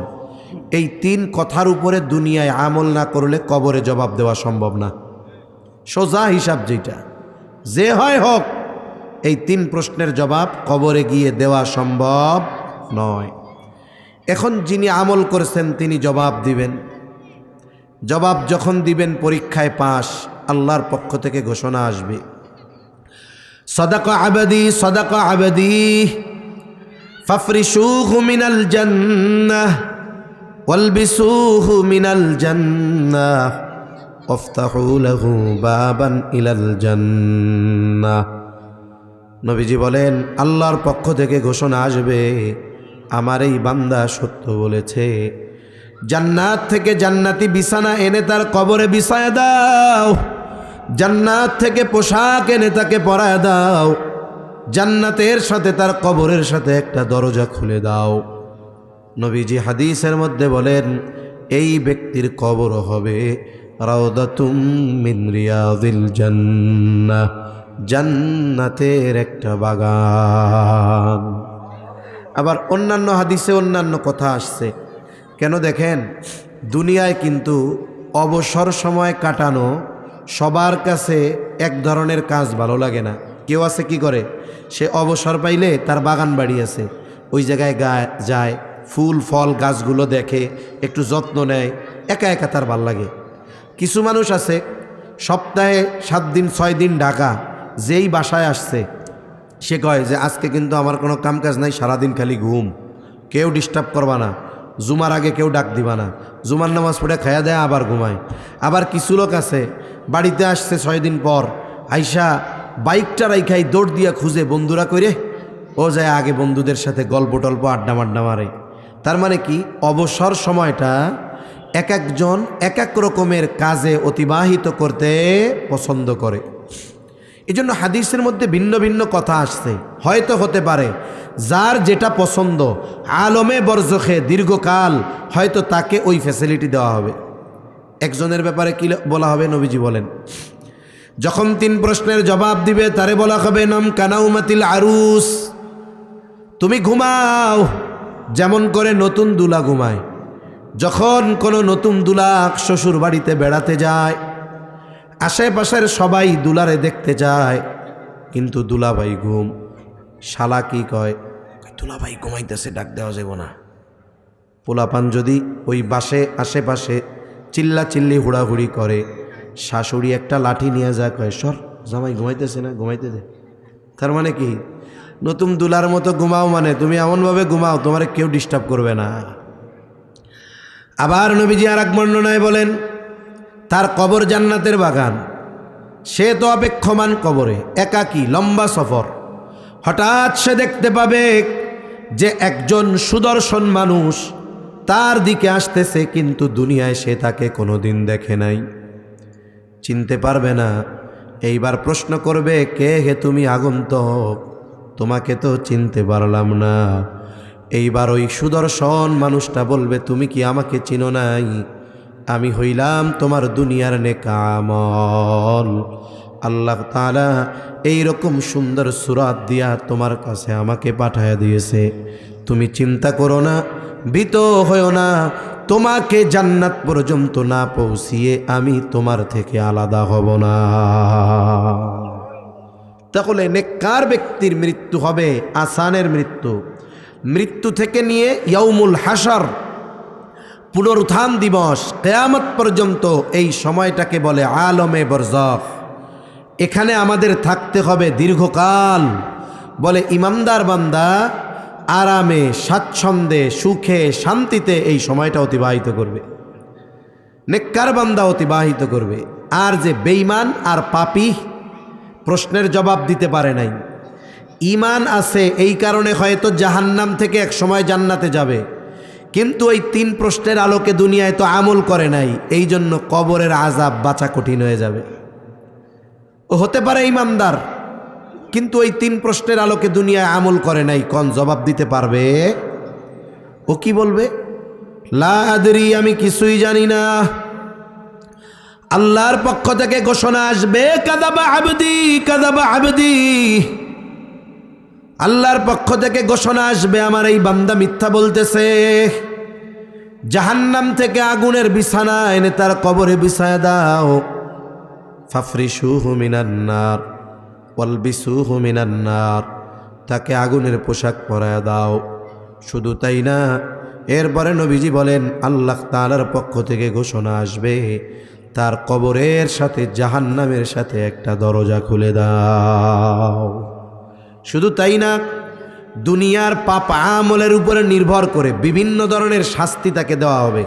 এই 3 কথার উপরে দুনিয়ায় আমল না করলে কবরে জবাব দেওয়া সম্ভব না। সোজা হিসাব যেটা, যে হয় হোক, এই 3 প্রশ্নের জবাব কবরে গিয়ে দেওয়া সম্ভব নয়। এখন যিনি আমল করেছেন তিনি জবাব দিবেন। জবাব যখন দিবেন, পরীক্ষায় পাস, আল্লাহর পক্ষ থেকে ঘোষণা আসবে, সাদাকা আবদি সাদাকা আবদি ফাফরিশুহু মিনাল জান্নাহ ওয়ালবিসুহু মিনাল জান্নাহ ওয়াফতাহু লাহু বাবান ইলাল জান্নাহ। নবীজি বলেন, আল্লাহর পক্ষ থেকে ঘোষণা আসবে, আমার এই বান্দা সত্য বলেছে, জান্নাত থেকে জান্নাতি বিছানা এনে তার কবরে বিছায়া দাও, জান্নাত থেকে পোশাক এনে তাকে পরায় দাও, জান্নাতের সাথে তার কবরের সাথে একটা দরজা খুলে দাও। নবীজি হাদিসের মধ্যে বলেন, এই ব্যক্তির কবর হবে রাউদাতুম মিন রিয়াদিল জান্নাহ, জান্নাতের একটা বাগান। আবার অন্যান্য হাদিসে অন্যান্য কথা আসছে। কেন দেখেন, দুনিয়ায় কিন্তু অবসর সময় কাটানো সবার কাছে এক ধরনের কাজ ভালো লাগে না। কেউ আছে কি করে, সে অবসর পাইলে তার বাগান বাড়ি আছে, ওই জায়গায় যায়, ফুল ফল গাছগুলো দেখে, একটু যত্ন নেয়, একা একা তার ভাল লাগে। কিছু মানুষ আছে সপ্তাহে 7 দিন 6 দিন ঢাকা, যেই বাসায় আসছে সে কয় যে আজকে কিন্তু আমার কোনো কাম কাজ নাই, সারাদিন খালি ঘুম, কেউ ডিস্টার্ব করবা না, জুমার আগে কেউ ডাক দিবা না, জুমার নামাজ পড়ে খায়া দেয় আবার ঘুমায়। আবার কিছু লোক আছে বাড়িতে আসছে 6 দিন পর, আইসা বাইকটা রাইখাই দৌড় দিয়া খুঁজে বন্ধুরা কইরে, ও যায় আগে বন্ধুদের সাথে গল্প টল্প আড্ডা মাড্ডা মারে, তার মানে কি, অবসর সময়টা এক একজন এক এক রকমের কাজে অতিবাহিত করতে পছন্দ করে। এই জন্য হাদিসের মধ্যে ভিন্ন ভিন্ন কথা আসছে। হয়তো হতে পারে যার যেটা পছন্দ আলমে বরজখে দীর্ঘকাল, হয়তো তাকে ওই ফ্যাসিলিটি দেওয়া হবে। একজনের ব্যাপারে কি বলা হবে, নবীজি বলেন, যখন 3 প্রশ্নের জবাব দিবে তারে বলা হবে নাম কানাউমাতিল আরুস, তুমি ঘুমাও যেমন করে নতুন দুলা ঘুমায়। যখন কোনো নতুন দুলা শ্বশুর বাড়িতে বেড়াতে যায়, আশেপাশের সবাই দুলারে দেখতে যায়, কিন্তু দুলাভাই ঘুম। শালা কি কয়, দুলাভাই ঘুমাইতেছে, ডাক দেওয়া যাব না। পোলাপান যদি ওই বাসে আশেপাশে চিল্লা চিল্লি হুড়াহুড়ি করে, শাশুড়ি একটা লাঠি নিয়ে যায়, কয় সর, জামাই ঘুমাইতেছে না, ঘুমাইতে দে। তার মানে কি, নতুন দুলার মতো ঘুমাও, মানে তুমি এমনভাবে ঘুমাও তোমার কেউ ডিস্টার্ব করবে না। আবার নবীজি আর এক বর্ণনায় বলেন, তার কবর জান্নাতের বাগান। সে তো অপেক্ষমান কবরে, একাকী, লম্বা সফর। হঠাৎ সে দেখতে পাবে যে একজন সুদর্শন মানুষ তার দিকে আসতেছে, কিন্তু দুনিয়ায় সে তাকে কোনোদিন দেখে নাই, চিনতে পারবে না। এইবার প্রশ্ন করবে, কে হে তুমি আগন্তক, তোমাকে তো চিনতে পারলাম না। এইবার ওই সুদর্শন মানুষটা বলবে, তুমি কি আমাকে চিনো নাই? আমি হইলাম তোমার দুনিয়ার নেক আমল। আল্লাহ তাআলা এইরকম সুন্দর সূরাত দিয়া তোমার কাছে আমাকে পাঠায়া দিয়েছে। তুমি চিন্তা করো না, ভীত হইও না, তোমাকে জান্নাত পর্যন্ত না পৌঁছিয়ে আমি তোমার থেকে আলাদা হব না। তাহলে নেককার ব্যক্তির মৃত্যু হবে আসানের মৃত্যু। মৃত্যু থেকে নিয়ে ইয়াউমুল হাসর, পুনরুত্থান দিবস, কিয়ামত পর্যন্ত এই সময়টাকে বলে আলমে বরজখ। এখানে আমাদের থাকতে হবে দীর্ঘকাল। বলে ইমানদার বান্দা আরামে, স্বাচ্ছন্দ্যে, সুখে, শান্তিতে এই সময়টা অতিবাহিত করবে, নেককার বান্দা অতিবাহিত করবে। আর যে বেঈমান আর পাপী, প্রশ্নের জবাব দিতে পারে নাই, ঈমান আছে এই কারণে হয়তো জাহান্নাম থেকে এক সময় জান্নাতে যাবে, কিন্তু ওই 3 প্রশ্নের আলোকে দুনিয়ায় তো আমল করে নাই, এই জন্য কবরের আযাব বাঁচা কঠিন হয়ে যাবে। ও হতে পারে ঈমানদার, কিন্তু ওই 3 প্রশ্নের আলোকে দুনিয়ায় আমল করে নাই, কোন জবাব দিতে পারবে? ও কি বলবে? লা আদরি, আমি কিছুই জানি না। আল্লাহর পক্ষ থেকে ঘোষণা আসবে, কাযাবা আবদি, কাযাবা আবদি। আল্লাহর পক্ষ থেকে ঘোষণা আসবে, আমার এই বান্দা মিথ্যা বলতেছে। জাহান্নাম থেকে আগুনের বিছানা এনে তার কবরে বিছায়া দাও। ফাফরিশুহু মিনান নার ওয়ালবিসুহু মিনান নার, তাকে আগুনের পোশাক পরায়া দাও। শুধু তাই না, এরপরে নবীজি বলেন আল্লাহ তাআলার পক্ষ থেকে ঘোষণা আসবে, তার কবরের সাথে জাহান্নামের সাথে একটা দরজা খুলে দাও। শুধু তাই না, দুনিয়ার পাপ আমলের উপরে নির্ভর করে বিভিন্ন ধরনের শাস্তি তাকে দেওয়া হবে।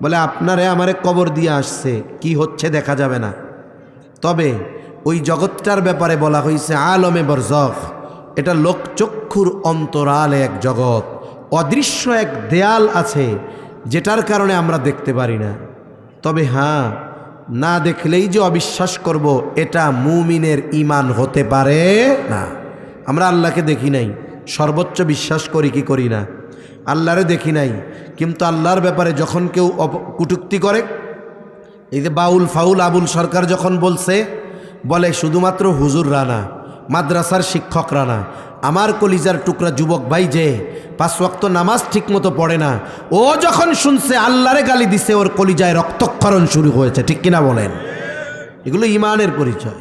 বলে আপনারে আমারে কবর দিয়ে আসছে, কি হচ্ছে দেখা যাবে না, তবে ওই জগৎটার ব্যাপারে বলা হয়েছে আলমে বরজখ। এটা লোকচক্ষুর অন্তরালে এক জগৎ, অদৃশ্য এক দেয়াল আছে যেটার কারণে আমরা দেখতে পারি না। তবে হ্যাঁ, না দেখলেই যে অবিশ্বাস করব, এটা মুমিনের ঈমান হতে পারে না। আমরা আল্লাহকে দেখি নাই, সর্বোচ্চ বিশ্বাস করি কি করি না? আল্লাহরে দেখি নাই, কিন্তু আল্লাহর ব্যাপারে যখন কেউ কটূক্তি করে, এই যে বাউল ফাউল আবুল সরকার যখন বলছে, বলে শুধুমাত্র হুজুররা না, মাদ্রাসার শিক্ষকরা না, আমার কলিজার টুকরা যুবক ভাই যে 5 ওয়াক্ত নামাজ ঠিকমতো পড়ে না, ও যখন শুনছে আল্লাহরে গালি দিছে, ওর কলিজায় রক্তক্ষরণ শুরু হয়েছে। ঠিক কিনা বলেন? এগুলো ঈমানের পরিচয়।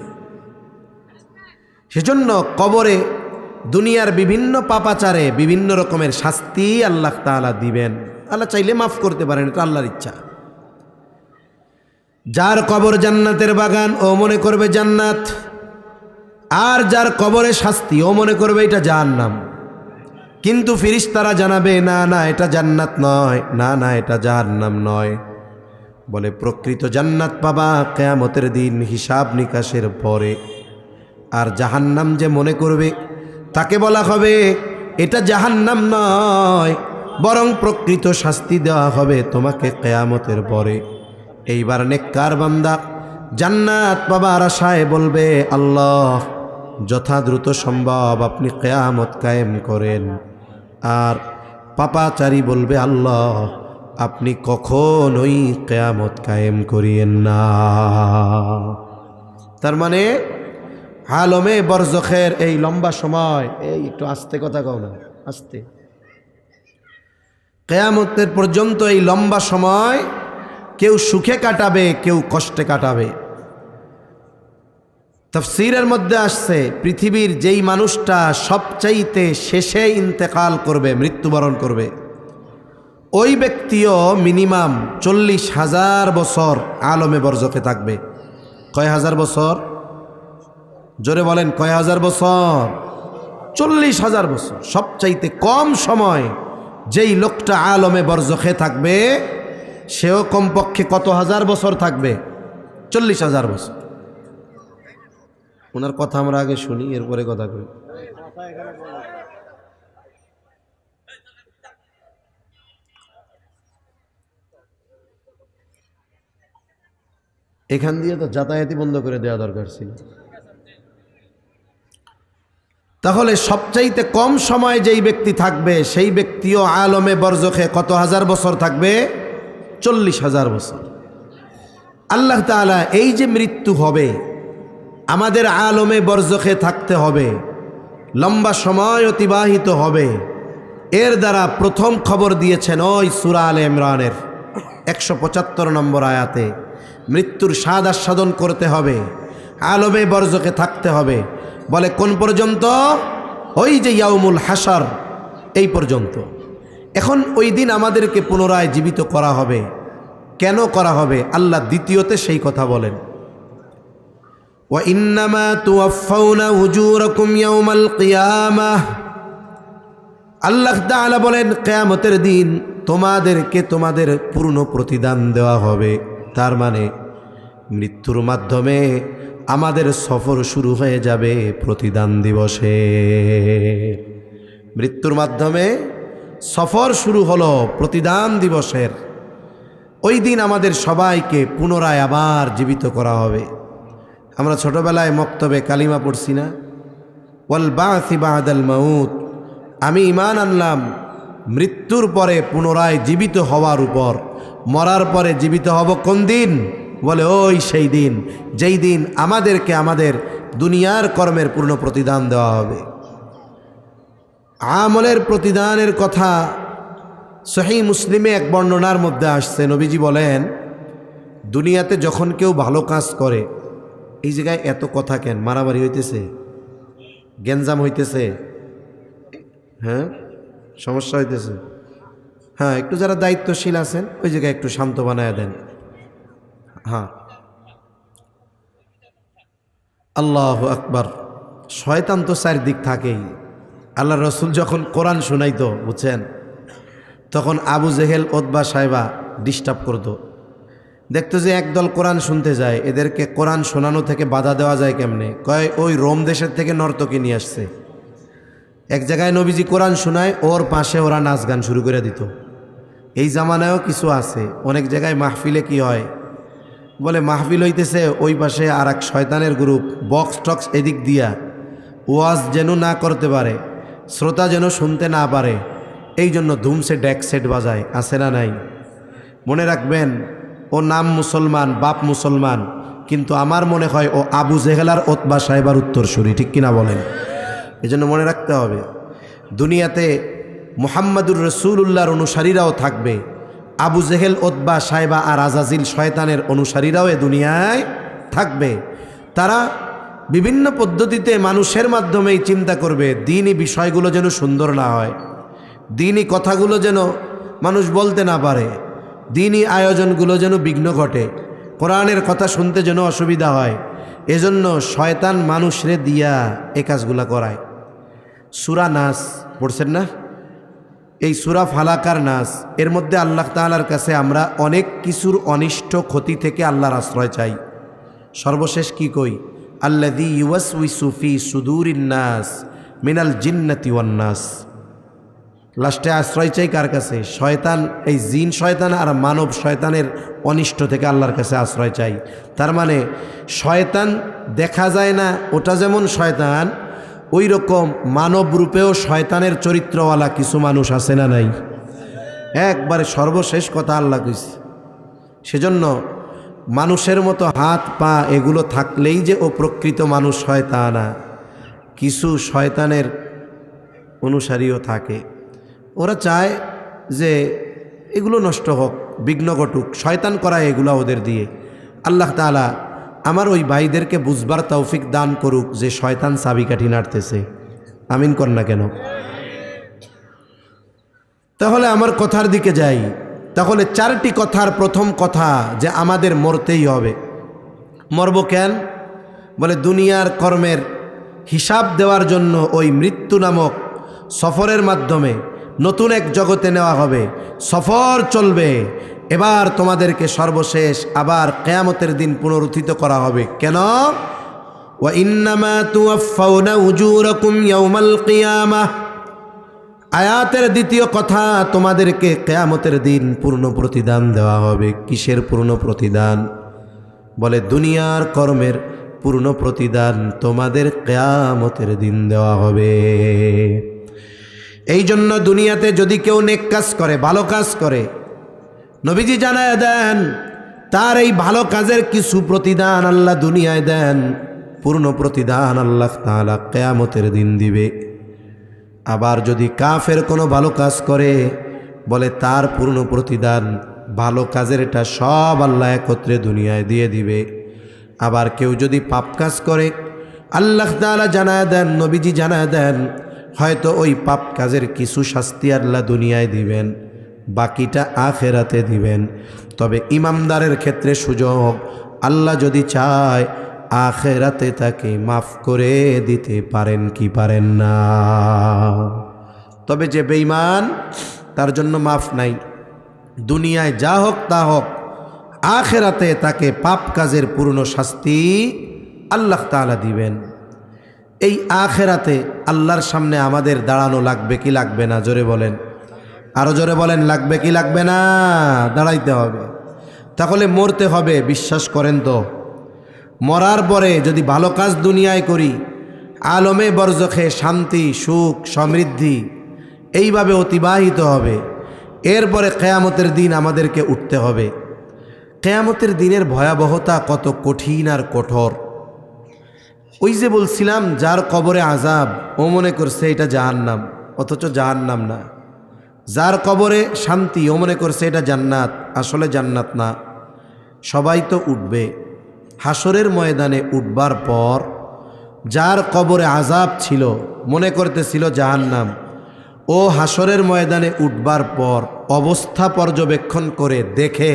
সেজন্য কবরে দুনিয়ার বিভিন্ন পাপাচারে বিভিন্ন রকমের শাস্তি আল্লাহ তাআলা দিবেন। আল্লাহ চাইলে মাফ করতে পারেন, এটা আল্লাহর ইচ্ছা। যার কবর জান্নাতের বাগান, ও মনে করবে জান্নাত, আর যার কবরে শাস্তি, ও মনে করবে এটা জাহান্নাম। কিন্তু ফেরেশতারা জানাবে, না না, এটা জান্নাত নয়, না না, এটা জাহান্নাম নয়। বলে প্রকৃত জান্নাত পাবা কিয়ামতের দিন হিসাব নিকাশের পরে। আর জাহান্নাম যে মনে করবে, তাকে বলা হবে এটা জাহান্নাম নয়, বরং প্রকৃত শাস্তি দেওয়া হবে তোমাকে কিয়ামতের পরে। এইবার নেককার বান্দা জান্নাত পাবার আশায় বলবে, আল্লাহ যথা দ্রুত সম্ভব আপনি কিয়ামত কায়েম করেন। আর পাপাচারী বলবে, আল্লাহ আপনি কখনোই কিয়ামত কায়েম করিয়েন না। তার মানে আলমে বরজখের এই লম্বা সময়, এই একটু আস্তে কথা কও না, আস্তে, কিয়ামতের পর্যন্ত এই লম্বা সময় কেউ সুখে কাটাবে, কেউ কষ্টে কাটাবে। তাফসীরের মধ্যে আসছে, পৃথিবীর যেই মানুষটা সবচাইতে শেষে ইন্তেকাল করবে, মৃত্যুবরণ করবে, ওই ব্যক্তিও মিনিমাম 40,000 বছর আলমে বরজখে থাকবে। কয় হাজার বছর? জোরে বলেন, কয় হাজার বছর? 40,000 বছর। সবচাইতে কম সময় যেই লোকটা আলমে বরজখে থাকবে, সেও কমপক্ষে কত হাজার বছর থাকবে? 40,000 বছর। ওনার কথা আমরা আগে শুনি, এরপরে কথা কই। এখান দিয়ে তো যাতায়াতই বন্ধ করে দেওয়া দরকার ছিল। তাহলে সবচাইতে কম সময় যেই ব্যক্তি থাকবে, সেই ব্যক্তিও আলমে বরজখে কত হাজার বছর থাকবে? 40,000 বছর। আল্লাহ তাআলা এই যে মৃত্যু হবে, আমাদের আলমে বরজখে থাকতে হবে, লম্বা সময় অতিবাহিত হবে, এর দ্বারা প্রথম খবর দিয়েছেন ওই সূরা আলে ইমরানের 175 নম্বর আয়াতে। মৃত্যুর স্বাদ আস্বাদন করতে হবে, আলমে বরজখে থাকতে হবে। বলে কোন পর্যন্ত? ওই যে ইয়াউমুল হাশর, এই পর্যন্ত। এখন ওই দিন আমাদেরকে পুনরায় জীবিত করা হবে। কেন করা হবে? আল্লাহ দ্বিতীয়তে সেই কথা বলেন, ওয়া ইন্নামা তুওয়াফাউনা উজুরাকুম ইয়াউমাল কিয়ামাহ। আল্লাহ তাআলা বলেন, কিয়ামতের দিন তোমাদেরকে তোমাদের পূর্ণ প্রতিদান দেওয়া হবে। তার মানে মৃত্যুর মাধ্যমে আমাদের সফর শুরু হয়ে যাবে প্রতিদান দিবসে। মৃত্যুর মাধ্যমে সফর শুরু হলো প্রতিদান দিবসের। ওই দিন আমাদের সবাইকে পুনরায় আবার জীবিত করা হবে। আমরা ছোটবেলায় মক্তবে কালিমা পড়ছি না, ওয়াল বাসি বাদাল মাউত। আমি ঈমান আনলাম মৃত্যুর পরে পুনরায় জীবিত হওয়ার উপর। মরার পরে জীবিত হব কোন দিন? বলে ওই সেই দিন, যেই দিন আমাদেরকে আমাদের দুনিয়ার কর্মের পূর্ণ প্রতিদান দেওয়া হবে। আমলের প্রতিদানের কথা সহিহ মুসলিমে এক বর্ণনার মধ্যে আসছে। নবীজি বলেন, দুনিয়াতে যখন কেউ ভালো কাজ করে, এই জায়গায় এত কথা কেন? মারামারি হইতেছে, গ্যাঞ্জাম হইতেছে, হ্যাঁ সমস্যা হইতেছে। হ্যাঁ, একটু যারা দায়িত্বশীল আছেন ওই জায়গায় একটু শান্ত বানায় দেন। হ্যাঁ, আল্লাহু আকবার। শয়তান তো চারদিক থাকেই। আল্লাহ রসুল যখন কোরআন শোনাইতো, বুঝছেন, তখন আবু জেহেল ওতবা সাহেবা ডিস্টার্ব করতো। দেখতো যে একদল কোরআন শুনতে যায়, এদেরকে কোরআন শোনানো থেকে বাধা দেওয়া যায় কেমনে? কয় ওই রোম দেশের থেকে নর্তকী নিয়ে আসছে। এক জায়গায় নবীজি কোরআন শোনায়, ওর পাশে ওরা নাচ গান শুরু করে দিত। এই জামানায়ও কিছু আছে। অনেক জায়গায় মাহফিলে কি হয়, বলে মাহফিল হইতেছে, ওই পাশে আর এক শয়তানের গ্রুপ বক্স টক্স এদিক দিয়া ওয়াজ যেন না করতে পারে, শ্রোতা যেন শুনতে না পারে, এই জন্য ধুমসে ডেক সেট বাজায়। আছে না নাই? মনে রাখবেন, ও নাম মুসলমান, বাপ মুসলমান, কিন্তু আমার মনে হয় ও আবু জেহেলার ওতবা সাহেবার উত্তরসূরি। ঠিক কিনা বলেন? এই জন্য মনে রাখতে হবে, দুনিয়াতে মুহাম্মাদুর রাসূলুল্লাহর অনুসারীরাও থাকবে, আবু জেহেল ওতবা সাহেবা আর আজাজিল শয়তানের অনুসারীরাও এ দুনিয়ায় থাকবে। তারা বিভিন্ন পদ্ধতিতে মানুষের মাধ্যমেই চিন্তা করবে দ্বীনি বিষয়গুলো যেন সুন্দর না হয়, দ্বীনি কথাগুলো যেন মানুষ বলতে না পারে, দ্বীনি আয়োজনগুলো যেন বিঘ্ন ঘটে, কোরআনের কথা শুনতে যেন অসুবিধা হয়। এজন্য শয়তান মানুষরে দিয়া এ কাজগুলা করায়। সূরা নাস পড়ছেন না? এই সূরা ফালাকার নাস, এর মধ্যে আল্লাহ তাআলার কাছে আমরা অনেক কিছুর অনিষ্ট ক্ষতি থেকে আল্লাহর আশ্রয় চাই। সর্বশেষ কি কই? আল্লাযী ইউওয়াসউিসু ফী সুদুরিন নাস মিনাল জিন্নাতি ওয়ান নাস। লাস্টে আশ্রয় চাই কার কাছে? শয়তান, এই জিন শয়তান আর মানব শয়তানের অনিষ্ট থেকে আল্লাহর কাছে আশ্রয় চাই। তার মানে শয়তান দেখা যায় না, ওটা যেমন শয়তান, ওই রকম মানব রূপেও শয়তানের চরিত্রওয়ালা কিছু মানুষ আছে না নাই? একবারে সর্বশেষ কথা আল্লাহ কইছে। সেজন্য মানুষের মতো হাত পা এগুলো থাকলেই যে ও প্রকৃত মানুষ হয় তা না, কিছু শয়তানের অনুসারীও থাকে। ওরা চায় যে এগুলো নষ্ট হোক, বিঘ্ন ঘটুক, শয়তান করায় এগুলো ওদের দিয়ে। আল্লাহ তাআলা আমার ওই ভাইদেরকে বুঝবার তৌফিক দান করুক যে শয়তান চাবিকাঠি নাড়তেছে। আমিন কর না কেন? তাহলে আমার কথার দিকে যাই। তাহলে চারটি কথার প্রথম কথা যে আমাদের মরতেই হবে। মরব কেন? বলে দুনিয়ার কর্মের হিসাব দেওয়ার জন্য ওই মৃত্যু নামক সফরের মাধ্যমে নতুন এক জগতে নেওয়া হবে, সফর চলবে। এবার তোমাদেরকে সর্বশেষ আবার কিয়ামতের দিন পুনরুত্থিত করা হবে। কেন? ওয়া ইন্নামা তুওয়াফাউনা উজুরাকুম ইয়াউমাল কিয়ামাহ। আয়াতের দ্বিতীয় কথা, তোমাদেরকে কিয়ামতের দিন পূর্ণ প্রতিদান দেওয়া হবে। কিসের পূর্ণ প্রতিদান? বলে দুনিয়ার কর্মের পূর্ণ প্রতিদান তোমাদের কিয়ামতের দিন দেওয়া হবে। এই জন্য দুনিয়াতে যদি কেউ নেক কাজ করে, ভালো কাজ করে, নবীজি জানায় দেন তার এই ভালো কাজের কিছু প্রতিদান আল্লাহ দুনিয়ায় দেন, পূর্ণ প্রতিদান আল্লাহ তাআলা কিয়ামতের দিন দিবে। আবার যদি কাফের কোনো ভালো কাজ করে, বলে তার পূর্ণ প্রতিদান ভালো কাজের এটা সব আল্লাহ একত্রে দুনিয়ায় দিয়ে দিবে। আবার কেউ যদি পাপ কাজ করে, আল্লাহ তাআলা জানায় দেন, নবীজি জানায় দেন, হয়তো ওই পাপ কাজের কিছু শাস্তি আল্লাহ দুনিয়ায় দিবেন, বাকিটা আখেরাতে দিবেন। তবে ইমানদারের ক্ষেত্রে সুযোগ, আল্লাহ যদি চায় আখেরাতে তাকে মাফ করে দিতে পারেন কি পারেন না। তবে যে বেঈমান তার জন্য মাফ নাই। দুনিয়ায় যা হোক তা হোক, আখেরাতে তাকে পাপ কাজের পূর্ণ শাস্তি আল্লাহ তাআলা দিবেন। এই আখেরাতে আল্লাহর সামনে আমাদের দাঁড়ানো লাগবে কি লাগবে না? জোরে বলেন, আরো জোরে বলেন, লাগবে কি লাগবে না? দাঁড়াইতে হবে। তাহলে মরতে হবে, বিশ্বাস করেন তো? মরার পরে যদি ভালো কাজ দুনিয়ায় করি, আলমে বরজখে শান্তি, সুখ, সমৃদ্ধি এইভাবে অতিবাহিত হবে। এরপরে কিয়ামতের দিন আমাদেরকে উঠতে হবে। কিয়ামতের দিনের ভয়াবহতা কত কঠিন আর কঠোর। ওই যে বলছিলাম, যার কবরে আযাব, ও মনে করছে এটা জাহান্নাম, অথচ জাহান্নাম না। যার কবরে শান্তি, ও মনে করছে এটা জান্নাত, আসলে জান্নাত না। সবাই তো উঠবে। হাসরের ময়দানে উঠবার পর যার কবরে আযাব ছিল, মনে করতেছিল জাহান্নাম, ও হাসরের ময়দানে উঠবার পর অবস্থা পর্যবেক্ষণ করে দেখে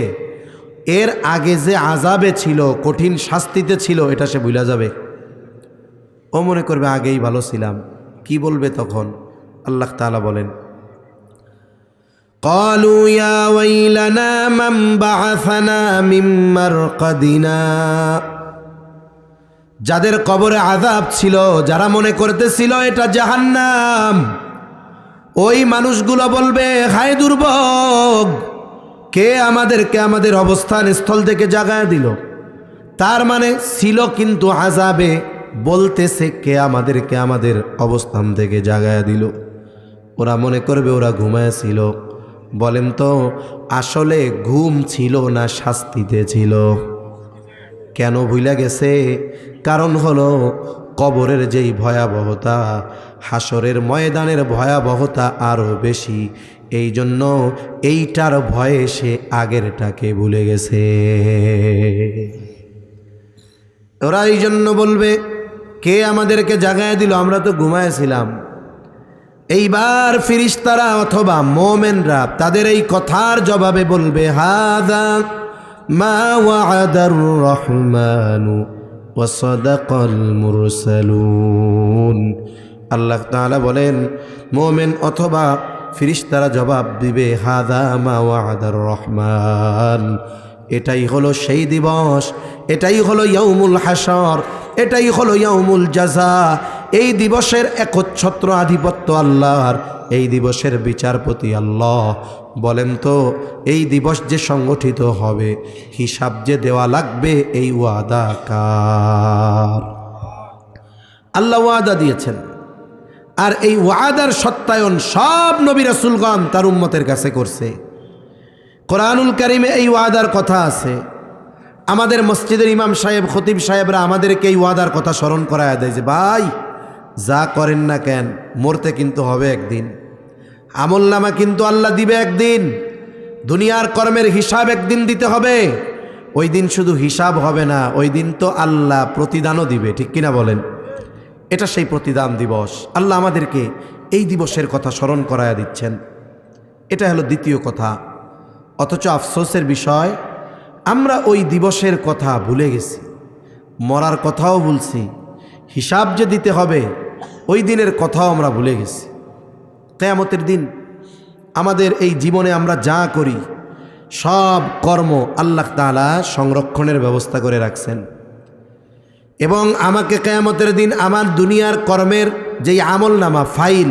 এর আগে যে আযাবে ছিল, কঠিন শাস্তিতে ছিল, এটা সে ভুলে যাবে। ও মনে করবে আগেই ভালো ছিলাম। কি বলবে তখন? আল্লাহ তাআলা বলেন, ক্বালু ইয়া ওয়াইলানা মান বা'আসানা মিন মারকাদিনা। যাদের কবরে আযাব ছিল, যারা মনে করতেছিল এটা জাহান্নাম, ওই মানুষগুলো বলবে, হায় দুর্ভোগ, কে আমাদেরকে আমাদের অবস্থান স্থল থেকে জাগায় দিল। তার মানে ছিল কিন্তু আযাবে, বলতেছে কে আমাদেরকে আমাদের অবস্থান থেকে জাগায় দিল। ওরা মনে করবে ওরা ঘুমায় ছিল। বলেন তো, আসলে ঘুম ছিল না শাস্তিতে ছিল? কেন ভুলে গেছে? কারণ হলো কবরের যেই ভয়াবহতা, হাসরের ময়দানের ভয়াবহতা আরও বেশি। এই জন্য এইটার ভয়ে সে আগেরটাকে ভুলে গেছে। ওরা এই জন্য বলবে, কে আমাদেরকে জাগায় দিল, আমরা তো ঘুমায়ছিলাম। এইবার ফেরেশতারা অথবা মুমিনরা তাদের এই কথার জবাবে বলবে, হাযা মা ওয়া'আদার রহমানু ওয়া সাদাকাল মুরসালুন। আল্লাহ তাআলা বলেন, মুমিন অথবা ফেরেশতারা জবাব দিবে, হাযা মা ওয়া'আদার রহমান। এটাই হলো সেই দিবস, এটাই হলো ইয়াউমুল হাসর, এটাই হলো ইয়াউমুল জাযা, এই দিবসের একচ্ছত্র আধিপত্য আল্লাহর, এই দিবসের বিচারপতি আল্লাহ। বলেন তো এই দিবস যে সংগঠিত হবে, হিসাব যে দেওয়া লাগবে, এই ওয়াদা কার? আল্লাহ ওয়াদা দিয়েছেন। আর এই ওয়াদার সত্যায়ন সব নবী রাসূলগণ তার উম্মতের কাছে করছে। কোরআনুল কারীমে এই ওয়াদার কথা আছে। আমাদের মসজিদের ইমাম সাহেব, খতিব সাহেবরা আমাদেরকে এই ওয়াদার কথা স্মরণ করায় দেয় যে ভাই যা করেন না কেন, মরতে কিন্তু হবে একদিন। আমলনামা কিন্তু আল্লাহ দিবে একদিন। দুনিয়ার কর্মের হিসাব একদিন দিতে হবে। ওই দিন শুধু হিসাব হবে না, ওই দিন তো আল্লাহ প্রতিদানও দিবে, ঠিক কিনা বলেন? এটা সেই প্রতিদান দিবস। আল্লাহ আমাদেরকে এই দিবসের কথা স্মরণ করায়া দিচ্ছেন। এটা হলো দ্বিতীয় কথা। অথচ আফসোসের বিষয়, আমরা ওই দিবসের কথা ভুলে গেছি, মরার কথাও ভুলছি, হিসাব যে দিতে হবে ওই দিনের কথাও আমরা ভুলে গেছি। কিয়ামতের দিন আমাদের এই জীবনে আমরা যা করি সব কর্ম আল্লাহ তাআলা সংরক্ষণের ব্যবস্থা করে রাখছেন। এবং আমাকে কিয়ামতের দিন আমার দুনিয়ার কর্মের যেই আমলনামা ফাইল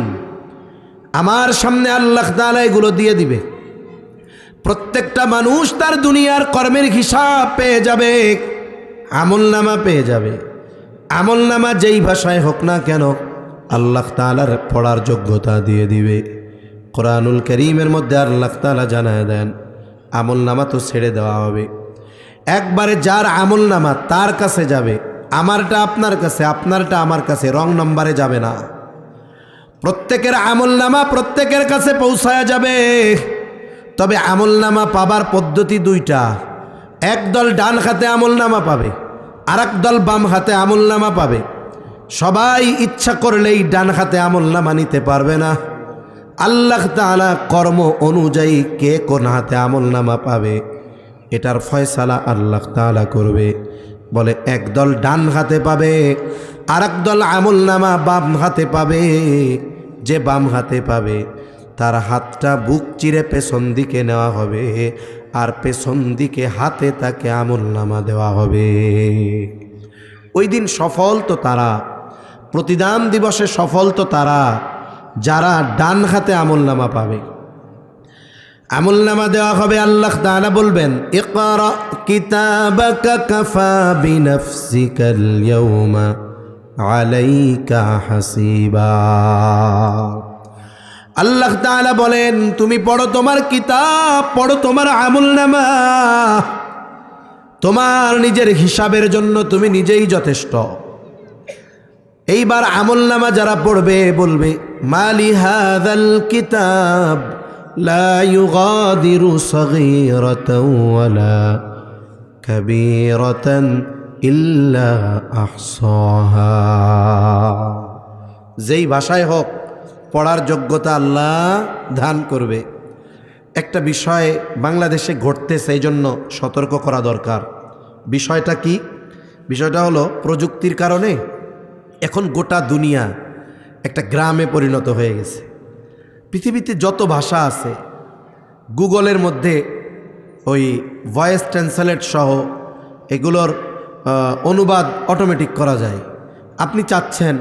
আমার সামনে আল্লাহ তাআলা এগুলো দিয়ে দিবে। প্রত্যেকটা মানুষ তার দুনিয়ার কর্মের হিসাব পেয়ে যাবে, আমলনামা পেয়ে যাবে। আমলনামা যেই ভাষায় হোক না কেন আল্লাহ তাআলার পড়ার যোগ্যতা দিয়ে দিবে। কোরআনুল কারীমের মধ্যে আল্লাহ তাআলা জানায় দেন আমলনামা তো ছেড়ে দেওয়া হবে। একবারে যার আমলনামা তার কাছে যাবে, আমারটা আপনার কাছে, আপনারটা আমার কাছে, রং নম্বরে যাবে না। প্রত্যেকের আমলনামা প্রত্যেকের কাছে পৌঁছায়া যাবে। তবে আমলনামা পাবার পদ্ধতি দুইটা। একদল ডান হাতে আমলনামা পাবে, আর একদল বাম হাতে আমলনামা পাবে। সবাই ইচ্ছা করলেই ডান হাতে আমলনামা নিতে পারবে না। আল্লাহ তাআলা কর্ম অনুযায়ী কে কোন হাতে আমলনামা পাবে এটার ফয়সালা আল্লাহ তাআলা করবে। বলে একদল ডান হাতে পাবে, আর একদল আমলনামা বাম হাতে পাবে। যে বাম হাতে পাবে তার হাতটা বুক চিরে পেছন দিকে নেওয়া হবে, আর পেছন দিকে হাতে তাকে আমলনামা দেওয়া হবে। ওই দিন সফল তো তারা, প্রতিদান দিবসে সফল তো তারা যারা ডান হাতে আমলনামা পাবে। আমলনামা দেওয়া হবে, আল্লাহ তাআলা বলবেন ইকরা কিতাবাকা কাফা বিনাফসিকাল ইয়াওমা আলাইকা হাসিবা। আল্লাহ তাআলা বলেন তুমি পড়ো তোমার কিতাব, পড়ো তোমার আমলনামা। তোমার নিজের হিসাবের জন্য তুমি নিজেই যথেষ্ট। এইবার আমলনামা যারা পড়বে বলবে মালি হাযাল কিতাব লা ইউগাদিরু সগীরাতাও ওয়ালা কাবীরাতান ইল্লা আহসাহা। যেই ভাষায় হোক পড়ার যোগ্যতা আল্লাহ দান করবে। একটা বিষয় বাংলাদেশে ঘটতেছে, এই জন্য সতর্ক করা দরকার। বিষয়টা কি? বিষয়টা হলো প্রযুক্তির কারণে এখন গোটা দুনিয়া একটা গ্রামে পরিণত হয়ে গেছে। পৃথিবীতে যত ভাষা আছে গুগলের মধ্যে ওই ভয়েস ট্রান্সলেট সহ এগুলোর অনুবাদ অটোমেটিক করা যায়। আপনি চাচ্ছেন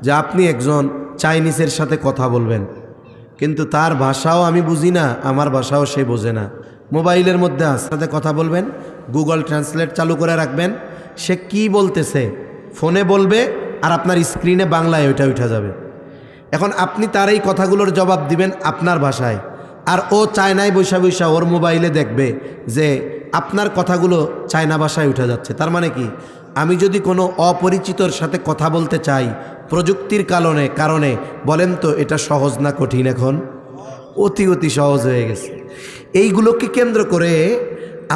যে আপনি একজন চাইনিজের সাথে কথা বলবেন, কিন্তু তার ভাষাও আমি বুঝি না, আমার ভাষাও সে বোঝে না। মোবাইলের মধ্যে সাথে কথা বলবেন, গুগল ট্রান্সলেট চালু করে রাখবেন, সে কি বলতেছে ফোনে বলবে, আর আপনার স্ক্রিনে বাংলায় ওইটা উঠে যাবে। এখন আপনি তার এই কথাগুলোর জবাব দিবেন আপনার ভাষায়, আর ও চায়নায় বৈশা বৈশা ওর মোবাইলে দেখবে যে আপনার কথাগুলো চায়না ভাষায় উঠে যাচ্ছে। তার মানে কি, আমি যদি কোনো অপরিচিতর সাথে কথা বলতে চাই প্রযুক্তির কারণে বলেন তো এটা সহজ না কঠিন? এখন অতি সহজ হয়ে গেছে। এইগুলোকে কেন্দ্র করে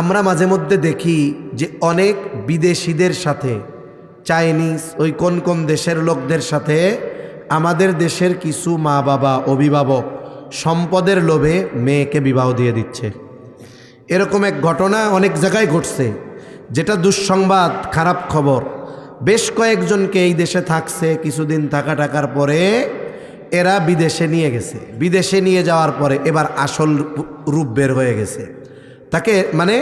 আমরা মাঝে মধ্যে দেখি যে অনেক বিদেশিদের সাথে, চাইনিজ ওই কোন দেশের লোকদের সাথে আমাদের দেশের কিছু মা বাবা, অভিভাবক সম্পদের লোভে মেয়েকে বিবাহ দিয়ে দিচ্ছে। এরকম এক ঘটনা অনেক জায়গায় ঘটছে, যেটা দুঃসংবাদ, খারাপ খবর। বেশ কয়েকজনকে এই দেশে থাকছে, কিছুদিন থাকার পরে এরা বিদেশে নিয়ে গেছে। বিদেশে নিয়ে যাওয়ার পরে এবার আসল রূপ বের হয়ে গেছে। তাকে মানে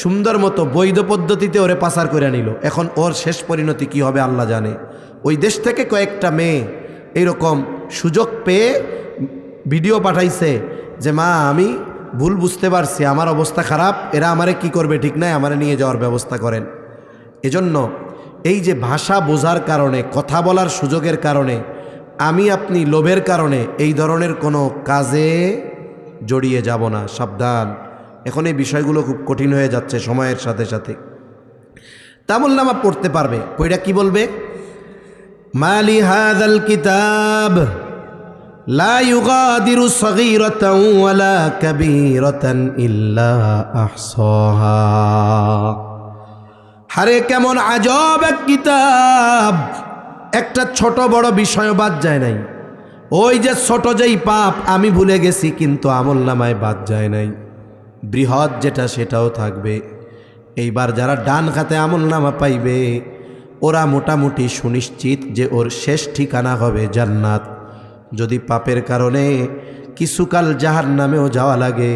সুন্দর মতো বৈধ পদ্ধতিতে ওরে পাচার করে নিল। এখন ওর শেষ পরিণতি কি হবে আল্লাহ জানে। ওই দেশ থেকে কয়েকটা মেয়ে এইরকম সুযোগ পেয়ে ভিডিও পাঠাইছে যে মা আমি ভুল বুঝতে পারছি, আমার অবস্থা খারাপ, এরা আমারে কি করবে ঠিক নাই, আমারে নিয়ে যাওয়ার ব্যবস্থা করেন। এজন্য এই যে ভাষা বোঝার কারণে, কথা বলার সুযোগের কারণে, আমি আপনি লোভের কারণে এই ধরনের কোনো কাজে জড়িয়ে যাব না, সাবধান। এখন এই বিষয়গুলো খুব কঠিন হয়ে যাচ্ছে সময়ের সাথে সাথে। তামুলনামা পড়তে পারবে, পড়া কি বলবে? মালি হাযাল কিতাব লা ইউগাদিরু সগীরাতান ওয়ালা কাবীরাতান ইল্লা আহসাহা। হারে কেমন আজব এক কিতাব, একটা ছোট বড় বিষয় বাদ যায় নাই। ওই যে ছোট যেই পাপ আমি ভুলে গেছি, কিন্তু আমলনামায় বাদ যায় নাই। বৃহৎ যেটা সেটাও থাকবে। এইবার যারা ডান খাতে আমলনামা পাইবে ওরা মোটামুটি সুনিশ্চিত যে ওর শেষ ঠিকানা হবে জান্নাত। যদি পাপের কারণে কিছুকাল জাহান্নামেও যাওয়া লাগে,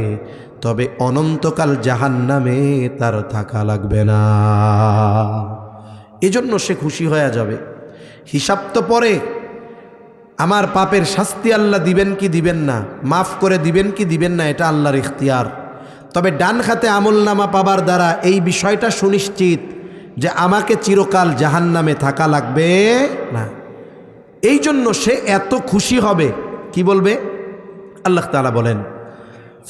তবে অনন্তকাল জাহান্নামে তার থাকা লাগবে না। এজন্য সে খুশি হয়ে যাবে। হিসাব তো পরে, আমার পাপের শাস্তি আল্লাহ দিবেন কি দিবেন না, মাফ করে দিবেন কি দিবেন না, এটা আল্লাহর ইখতিয়ার। তবে ডান খাতে আমলনামা পাবার দ্বারা এই বিষয়টা সুনিশ্চিত যে আমাকে চিরকাল জাহান্নামে থাকা লাগবে না। এই জন্য সে এত খুশি হবে, কি বলবে? আল্লাহ তাআলা বলেন,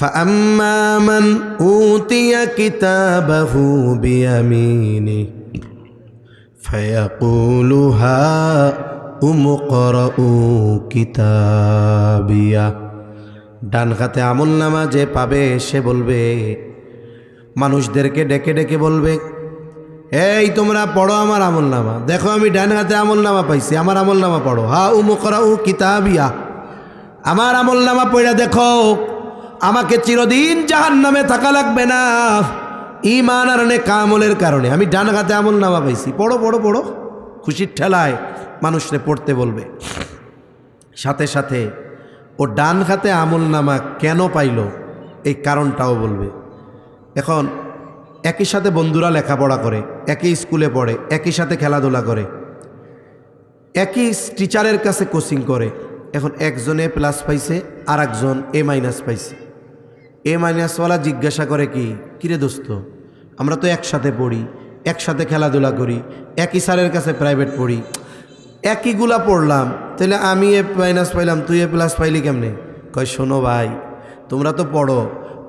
ফাআম্মা মান উতিয়া কিতাবাহু বিয়ামিনিহি ফায়াকুলু হাউমুকরাউ কিতাবিয়া। ডান হাতে আমলনামা যে পাবে সে বলবে, মানুষদেরকে ডেকে ডেকে বলবে, এই তোমরা পড়ো আমার আমলনামা, দেখো আমি ডান হাতে আমলনামা পাইছি, আমার আমলনামা পড়ো। হাউমুকরাউ কিতাবিয়া, আমার আমলনামা পড়া দেখো, আমাকে চিরদিন জাহান্নামে থাকা লাগবে না। ঈমান আর নেক আমলের কারণে আমি ডান হাতে আমলনামা পাইছি, পড়ো পড়ো পড়ো। খুশির ঠেলায় মানুষরে পড়তে বলবে। সাথে সাথে ও ডান হাতে আমলনামা কেন পাইল এই কারণটাও বলবে। এখন একই সাথে বন্ধুরা লেখাপড়া করে, একই স্কুলে পড়ে, একই সাথে খেলাধুলা করে, একই টিচারের কাছে কোচিং করে। এখন একজনে প্লাস পাইছে আর একজন এ মাইনাস পাইছে। এ মাইনাসওয়ালা জিজ্ঞাসা করে, কি কিরে দোস্ত, আমরা তো একসাথে পড়ি, একসাথে খেলাধুলা করি, একই স্যারের কাছে প্রাইভেট পড়ি, একইগুলা পড়লাম, তাহলে আমি এ মাইনাস পাইলাম, তুই এ প্লাস পাইলি কেমনে? কয়, শোনো ভাই, তোমরা তো পড়ো,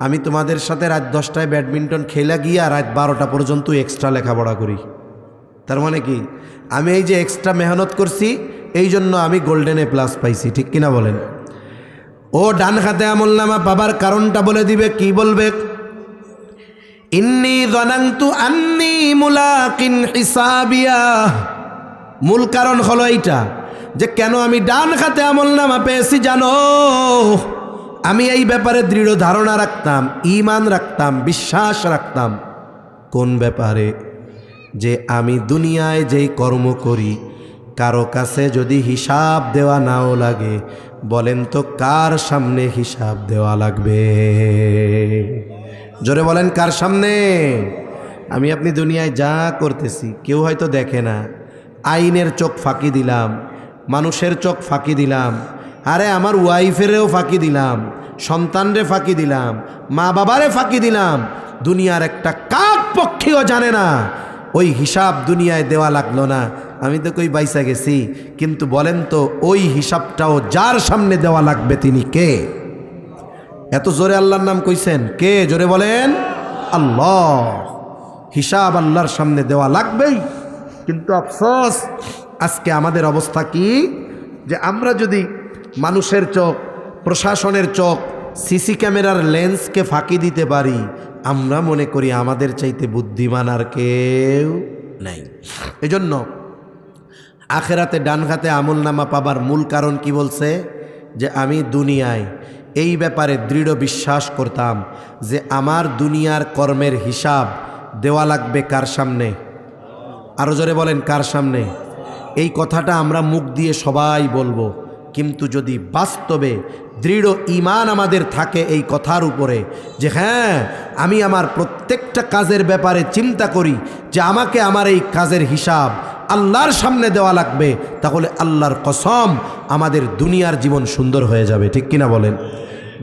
আমি তোমাদের সাথে রাত 10টায় ব্যাডমিন্টন খেলা গিয়া রাত 12টা পর্যন্ত এক্সট্রা লেখাপড়া করি। তার মানে কি, আমি এই যে এক্সট্রা মেহনত করছি এই জন্য আমি গোল্ডেন এ প্লাস পাইছি, ঠিক কিনা বলেন? ও ডান হাতে আমলনামা পাবার কারণটা বলে দিবে, কি বলবে? ইন্নী যানানতু আন্নী মুলাকিন হিসাবিয়া। মূল কারণ হলো এইটা যে কেন আমি ডান হাতে আমলনামা পেয়েছি জানো? আমি এই ব্যাপারে দৃঢ় ধারণা রাখতাম, ঈমান রাখতাম, বিশ্বাস রাখতাম। কোন ব্যাপারে? যে আমি দুনিয়ায় যেই কর্ম করি কারো কাছে যদি হিসাব দেওয়া নাও লাগে, বলেন তো কার সামনে হিসাব দেওয়া লাগবে? জোরে বলেন, কার সামনে? আমি আপনি দুনিয়ায় যা করতেছি কেউ হয়তো দেখে না, আইনের চোখ ফাঁকি দিলাম, মানুষের চোখ ফাঁকি দিলাম, আরে আমার ওয়াইফেরেও ফাঁকি দিলাম, সন্তানরে ফাঁকি দিলাম, মা বাবারে ফাঁকি দিলাম, দুনিয়ার একটা কাক পক্ষীও জানে না। ওই হিসাব দুনিয়ায় দেওয়া লাগলো না, আমি তো কই বাইসা গেছি। কিন্তু বলেন তো ওই হিসাবটাও যার সামনে দেওয়া লাগবে তিনি কে? এত জোরে আল্লাহর নাম কইছেন, কে? জোরে বলেন, আল্লাহ। হিসাব আল্লাহর সামনে দেওয়া লাগবেই। কিন্তু আফসোস, আজকে আমাদের অবস্থা কি যে আমরা যদি মানুষের চোখ, প্রশাসনের চোখ, সিসি ক্যামেরার লেন্সকে ফাঁকি দিতে পারি, আমরা মনে করি আমাদের চাইতে বুদ্ধিমান আর কেউ নাই। এজন্য আখেরাতে ডান হাতে আমলনামা পাবার মূল কারণ কি বলছে? যে আমি দুনিয়ায় এই ব্যাপারে দৃঢ় বিশ্বাস করতাম যে আমার দুনিয়ার কর্মের হিসাব দেওয়া লাগবে কার সামনে? আরো জোরে বলেন, কার সামনে? এই কথাটা আমরা মুখ দিয়ে সবাই বলবো, কিন্তু যদি বাস্তবে দৃঢ় ঈমান আমাদের থাকে এই কথার উপরে যে হ্যাঁ, আমি আমার প্রত্যেকটা কাজের ব্যাপারে চিন্তা করি যে আমাকে আমার এই কাজের হিসাব আল্লাহর সামনে দেওয়া লাগবে, তাহলে আল্লাহর কসম আমাদের দুনিয়ার জীবন সুন্দর হয়ে যাবে। ঠিক কিনা বলেন?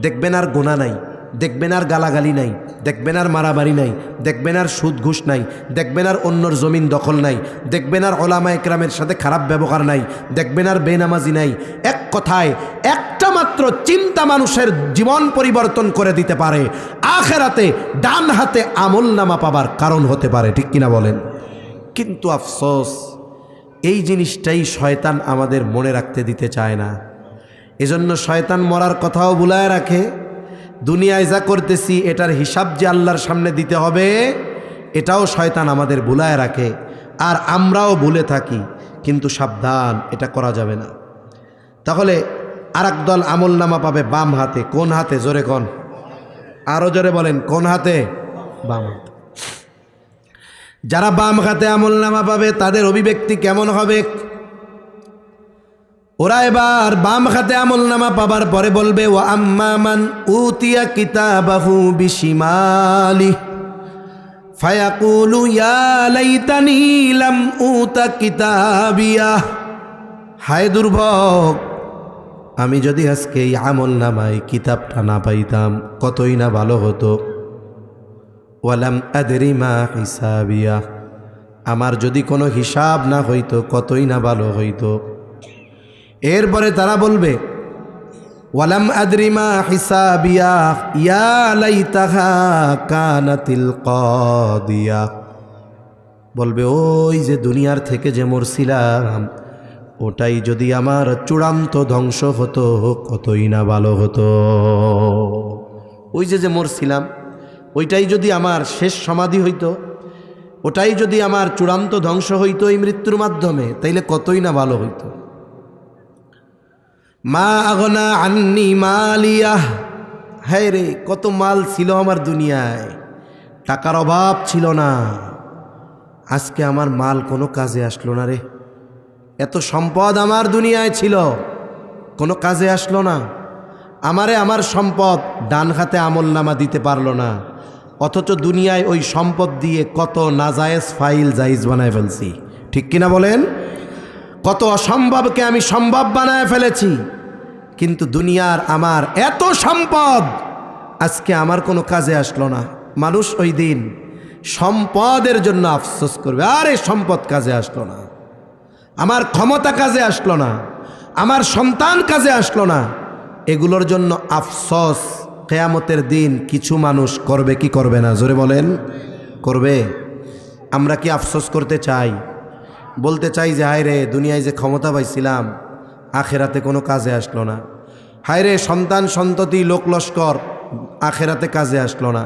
দেখবেন আর গুনাহ নাই, দেখবেন আর গালাগালি নাই, দেখবেন আর মারামারি নাই, দেখবেন আর সুদ ঘুষ নাই, দেখবেন আর অন্যর জমিন দখল নাই, দেখবেন আর ওলামা একরামের সাথে খারাপ ব্যবহার নাই, দেখবেন আর বেনামাজি নাই। এক কথায় একটা মাত্র চিন্তা মানুষের জীবন পরিবর্তন করে দিতে পারে, আখেরাতে ডান হাতে আমলনামা পাবার কারণ হতে পারে। ঠিক কিনা বলেন? কিন্তু আফসোস, এই জিনিসটাই শয়তান আমাদের মনে রাখতে দিতে চায় না। এজন্য শয়তান মরার কথাও ভুলায় রাখে। দুনিয়ায় যা করতেছি এটার হিসাব যে আল্লাহর সামনে দিতে হবে, এটাও শয়তান আমাদের ভুলায় রাখে, আর আমরাও ভুলে থাকি। কিন্তু সাবধান, এটা করা যাবে না। তাহলে আরেক দল আমলনামা পাবে বাম হাতে। কোন হাতে? জোরে কোন, আরো জোরে বলেন, কোন হাতে? বাম হাতে। যারা বাম হাতে আমলনামা পাবে তাদের অভিব্যক্তি কেমন হবে? ওরা এবার বাম হাতে আমলনামা পাবার পরে বলবে, ওয়া আম্মা মান উতিয়া কিতাবাহু বিশিমালি ফায়াকুলু ইয়া লাইতানি লাম উতা কিতাবিয়া। হায় দুর্ভোগ, আমি যদি আজকে এই আমলনামায় কিতাবটা না পাইতাম কতই না ভালো হতো। ওয়ালাম আদরি মা হিসাবিয়া, আমার যদি কোনো হিসাব না হইতো কতই না ভালো হইতো। এরপরে তারা বলবে, ওয়ালাম আদরি মা হিসাবিয়া ইয়া লাইতাহা কানাতিল কাদিয়া। বলবে, ওই যে দুনিয়ার থেকে যে মরছিলাম ওটাই যদি আমার চূড়ান্ত ধ্বংস হতো কতই না ভালো হতো। ওই যে মরছিলাম ওইটাই যদি আমার শেষ সমাধি হইতো, ওটাই যদি আমার চূড়ান্ত ধ্বংস হইতো এই মৃত্যুর মাধ্যমে, তাইলে কতই না ভালো হইতো। মা আগনা আন্নি মালিয়া, হ্যাঁ রে, কত মাল ছিল আমার দুনিয়ায়, টাকার অভাব ছিল না, আজকে আমার মাল কোনো কাজে আসলো না রে। এত সম্পদ আমার দুনিয়ায় ছিল, কোনো কাজে আসলো না। আমারে আমার সম্পদ ডান হাতে আমলনামা দিতে পারলো না, অথচ দুনিয়ায় ওই সম্পদ দিয়ে কত নাজায়েজ ফাইল জায়েজ বানায় ফেলছি। ঠিক কিনা বলেন? কত অসম্ভবকে আমি সম্ভব বানায় ফেলেছি। কিন্তু দুনিয়ার আমার এত সম্পদ আজকে আমার কোনো কাজে আসলো না। মানুষ ওই দিন সম্পদের জন্য আফসোস করবে, আরে সম্পদ কাজে আসলো না, আমার ক্ষমতা কাজে আসলো না, আমার সন্তান কাজে আসলো না। এগুলোর জন্য আফসোস কিয়ামতের দিন কিছু মানুষ করবে কি করবে না? জোরে বলেন, করবে। আমরা কি আফসোস করতে চাই? বলতে চাই যে হায় রে, দুনিয়ায় যে ক্ষমতা পাইছিলাম আখেরাতে কোনো কাজে আসলো না। হায় রে, সন্তান সন্ততি লোক লস্কর আখেরাতে কাজে আসলো না।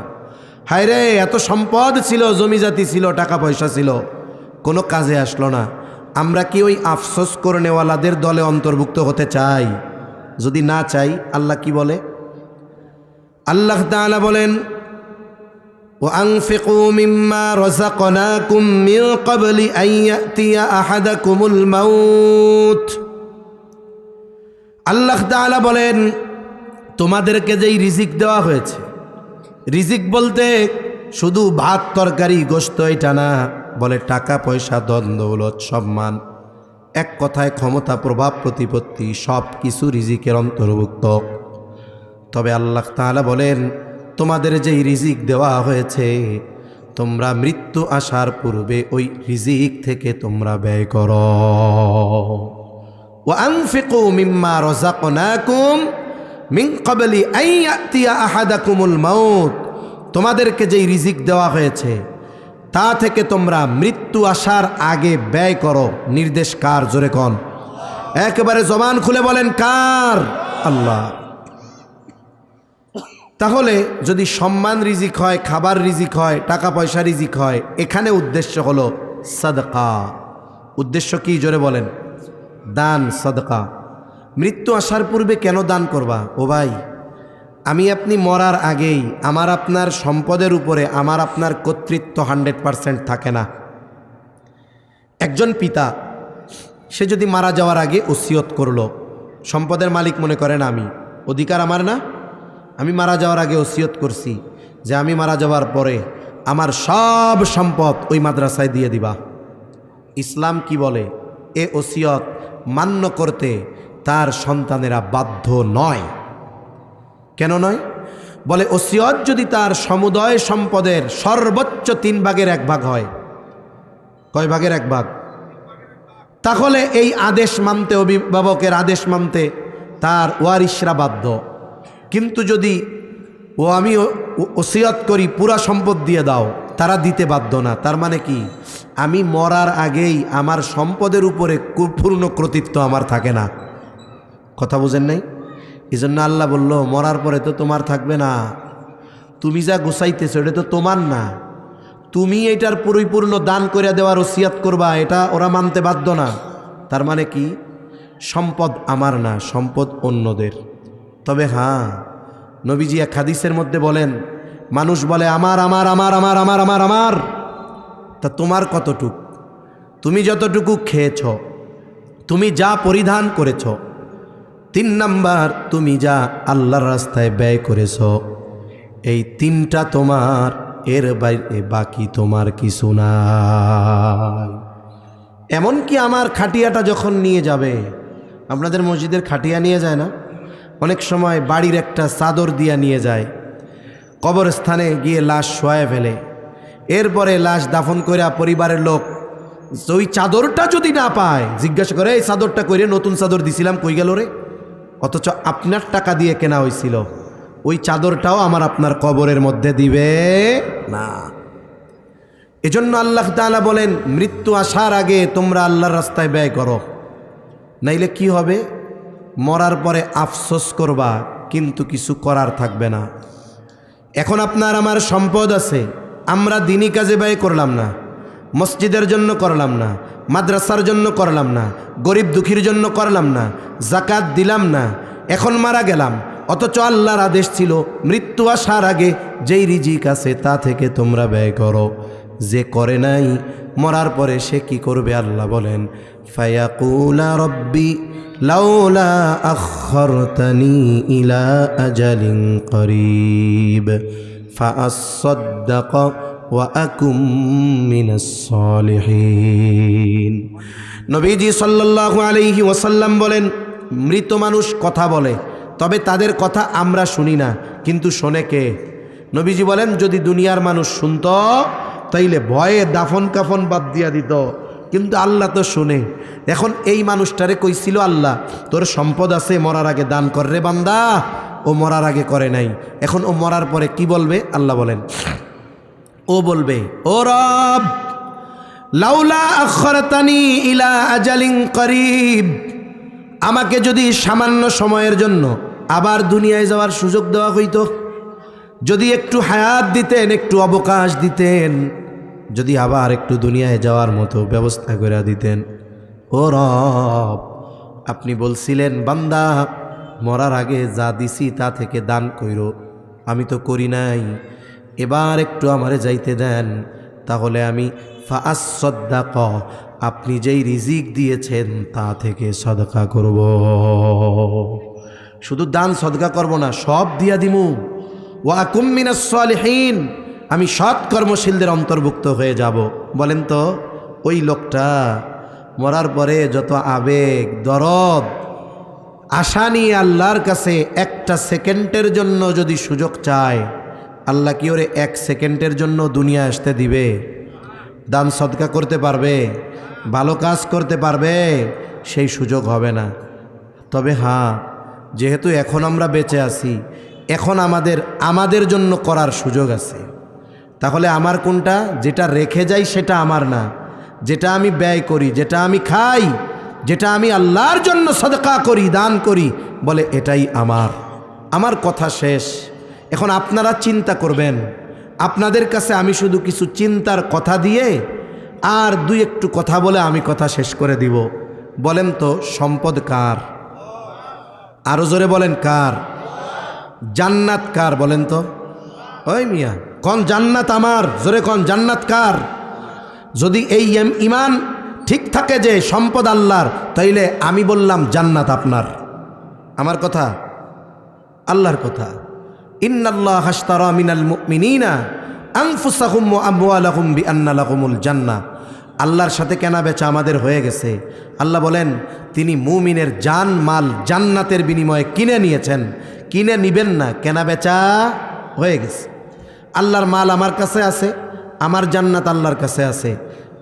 হায় রে, এত সম্পদ ছিল, জমি জাতি ছিল, টাকা পয়সা ছিল, কোনো কাজে আসলো না। আমরা কি ওই আফসোস করনেওয়ালাদের দলে অন্তর্ভুক্ত হতে চাই? যদি না চাই, আল্লাহ কি বলে? আল্লাহ তাআলা বলেন, وأنفقوا مما رزقناكم من قبل أن يأتي أحدكم الموت। আল্লাহ তাআলা বলেন, তোমাদেরকে যেই রিজিক দেওয়া হয়েছে, রিজিক বলতে শুধু ভাত তরকারি গোশত এটা না, বলে টাকা পয়সা ধন দৌলত সম্মান, এক কথায় ক্ষমতা প্রভাব প্রতিপত্তি সব কিছু রিজিকের অন্তর্ভুক্ত। তবে আল্লাহ তাআলা বলেন, তোমাদের যেই রিজিক দেওয়া হয়েছে তোমরা মৃত্যু আসার পূর্বে ওই রিজিক থেকে তোমরা ব্যয় করো। ওয়ানফিকু মিম্মা রাযাকনাকুম মিন ক্বাবলি আন ইয়াতিয়া আহাদাকুমুল মাউত। তোমাদেরকে যেই রিজিক দেওয়া হয়েছে তা থেকে তোমরা মৃত্যু আসার আগে ব্যয় করো। নির্দেশ কার? জোরে কোন, একেবারে জবান খুলে বলেন কার? আল্লাহ। তাহলে যদি সম্মান রিজিক হয়, খাবার রিজিক হয়, টাকা পয়সা রিজিক হয়, এখানে উদ্দেশ্য হলো সাদকা। উদ্দেশ্য কি? জোরে বলেন, দান, সাদকা। মৃত্যু আসার পূর্বে কেন দান করবা? ও ভাই, আমি আপনি মরার আগেই আমার আপনার সম্পদের উপরে আমার আপনার কর্তৃত্ব 100% থাকে না। একজন পিতা, সে যদি মারা যাওয়ার আগে ওসিয়ত করলো, সম্পদের মালিক মনে করেন আমি, অধিকার আমার না? আমি মারা যাওয়ার আগে ওসিয়ত করছি যে আমি মারা যাওয়ার পরে আমার সব সম্পদ ওই মাদ্রাসায় দিয়ে দিবা। ইসলাম কি বলে? এ ওসিয়ত মান্য করতে তার সন্তানেরা বাধ্য নয়। কেন নয়? বলে ওসিয়ত যদি তার সমুদয় সম্পদের সর্বোচ্চ 3 ভাগের 1 ভাগ হয়, কয় ভাগের 1 ভাগ, তাহলে এই আদেশ মানতে, অভিভাবকের আদেশ মানতে তার ওয়ারিশরা বাধ্য। কিন্তু যদি আমি ওসিয়ত করি পুরা সম্পদ দিয়ে দাও, তারা দিতে বাধ্য না। তার মানে কি? আমি মরার আগেই আমার সম্পদের উপরে পূর্ণ কর্তৃত্ব আমার থাকে না। কথা বুঝেন নাই? এই জন্য আল্লাহ বলল, মরার পরে তো তোমার থাকবে না, তুমি যা গোছাইতেছো এটা তো তোমার না, তুমি এটার পরিপূর্ণ দান করে দেওয়ার ওসিয়ত করবা, এটা ওরা মানতে বাধ্য না। তার মানে কি? সম্পদ আমার না, সম্পদ অন্যদের। তবে হ্যাঁ, নবীজি এক হাদিসের মধ্যে বলেন, মানুষ বলে আমার আমার আমার আমার আমার আমার আমার, তা তোমার কতটুক? তুমি যতটুকু খেয়েছ, তুমি যা পরিধান করেছ, 3 নাম্বার তুমি যা আল্লাহর রাস্তায় ব্যয় করেছ, এই 3টা তোমার, এর বাইরে বাকি তোমার কিছু নাই। এমনকি আমার খাটিয়াটা যখন নিয়ে যাবে, আপনাদের মসজিদের খাটিয়া নিয়ে যায় না? অনেক সময় বাড়ির একটা চাদর দিয়া নিয়ে যায়, কবরস্থানে গিয়ে লাশ শোয়ায় ফেলে, এরপরে লাশ দাফন করে পরিবারের লোক ওই চাদরটা যদি না পায় জিজ্ঞাসা করে, এই চাদরটা কইরে, নতুন চাদর দিছিলাম কই গেল রে? অথচ আপনার টাকা দিয়ে কেনা হয়েছিল, ওই চাদরটাও আমার আপনার কবরের মধ্যে দিবে না। এজন্য আল্লাহ তাআলা বলেন, মৃত্যু আসার আগে তোমরা আল্লাহর রাস্তায় ব্যয় করো, নাইলে কি হবে? মরার পরে আফসোস করবা, কিন্তু কিছু করার থাকবে না। এখন আপনার আমার সম্পদ আছে, আমরা দিনী কাজে ব্যয় করলাম না, মসজিদের জন্য করলাম না, মাদ্রাসার জন্য করলাম না, গরিব দুঃখীর জন্য করলাম না, জাকাত দিলাম না, এখন মারা গেলাম। অথচ আল্লাহর আদেশ ছিল মৃত্যু আসার আগে যেই রিজিক আছে তা থেকে তোমরা ব্যয় করো। যে করে নাই, মরার পরে সে কি করবে? আল্লাহ বলেন, ফায়াকুলা রব্বি লাউলা আখরতানি ইলা আজালিন করিব ফাআসাদ্দাক ওয়া আকুম মিনাস সালিহিন। নবীজি সাল্লাল্লাহু আলাইহি ওয়াসাল্লাম বলেন, মৃত মানুষ কথা বলে, তবে তাদের কথা আমরা শুনি না, কিন্তু শোনে কে? নবীজি বলেন, যদি দুনিয়ার মানুষ শুনত তাইলে ভয়ে দাফন কাফন বাদ দিয়া দিত, কিন্তু আল্লাহ তো শুনে। এখন এই মানুষটারে কইছিল আল্লাহ, তোর সম্পদ আছে, মরার আগে দান কর রে বান্দা। ও মরার আগে করে নাই, এখন ও মরার পরে কি বলবে? আল্লাহ বলেন, ও বলবে, ও রব লাউলা আখরতানি ইলা আজালিন করিব, আমাকে যদি সামান্য সময়ের জন্য আবার দুনিয়ায় যাওয়ার সুযোগ দেওয়া হইতো, যদি একটু হায়াত দিতেন, একটু অবকাশ দিতেন, যদি আবার একটু দুনিয়ায় যাওয়ার মতো ব্যবস্থা করে দিতেন। ও রব, আপনি বলছিলেন বান্দা মরার আগে যা দিছি তা থেকে দান কইরো, আমি তো করি নাই, এবার একটু আমারে যাইতে দেন, তাহলে আমি ফাআসাদ্দাক, আপনি যেই রিজিক দিয়েছেন তা থেকে সদকা করব। শুধু দান সদকা করব না, সব দিয়া দিমু। ওয়া আকুম মিনাস সালিহিন, আমি সৎ কর্মশীলদের অন্তর্ভুক্ত হয়ে যাব। বলেন তো, ওই লোকটা মরার পরে যত আবেগ, দরদ, আশা নিয়ে আল্লাহর কাছে একটা সেকেন্ডের জন্য যদি সুযোগ চায়, আল্লাহ কি ওরে 1 সেকেন্ডের জন্য দুনিয়া আসতে দিবে? দান সদকা করতে পারবে? ভালো কাজ করতে পারবে? সেই সুযোগ হবে না। তবে হ্যাঁ, যেহেতু এখন আমরা বেঁচে আছি, এখন আমাদের জন্য করার সুযোগ আছে। তাহলে আমার কোনটা? যেটা রেখে যাই সেটা আমার না, যেটা আমি ব্যয় করি, যেটা আমি খাই, যেটা আমি আল্লাহর জন্য সদকা করি, দান করি, বলে এটাই আমার কথা শেষ। এখন আপনারা চিন্তা করবেন, আপনাদের কাছে আমি শুধু কিছু চিন্তার কথা দিয়ে আর 2 একটু কথা বলে আমি কথা শেষ করে দিব। বলেন তো, সম্পদ কার? আরো জোরে বলেন, কার? জান্নাত কার? বলেন তো। ওই মিয়া, কোন জান্নাত আমার? জোরে কোন জান্নাত কার? যদি এই ইমান ঠিক থাকে যে সম্পদ আল্লাহর, তাইলে আমি বললাম জান্নাত আপনার। আমার কথা আল্লাহর কথা, ইন্নাল্লাহ হাশতারা মিনাল মুমিনিনা আনফুসাহুম ওয়া আমওয়ালাহুম বিআন্না লাহুমুল জান্নাহ। আল্লাহর সাথে কেনা বেচা আমাদের হয়ে গেছে। আল্লাহ বলেন তিনি মুমিনের জান মাল জান্নাতের বিনিময়ে কিনে নিয়েছেন, কিনে নিবেন না, কেনা বেচা হয়ে গেছে। আল্লাহর মাল আমার কাছে আছে, আমার জান্নাত আল্লাহর কাছে আছে।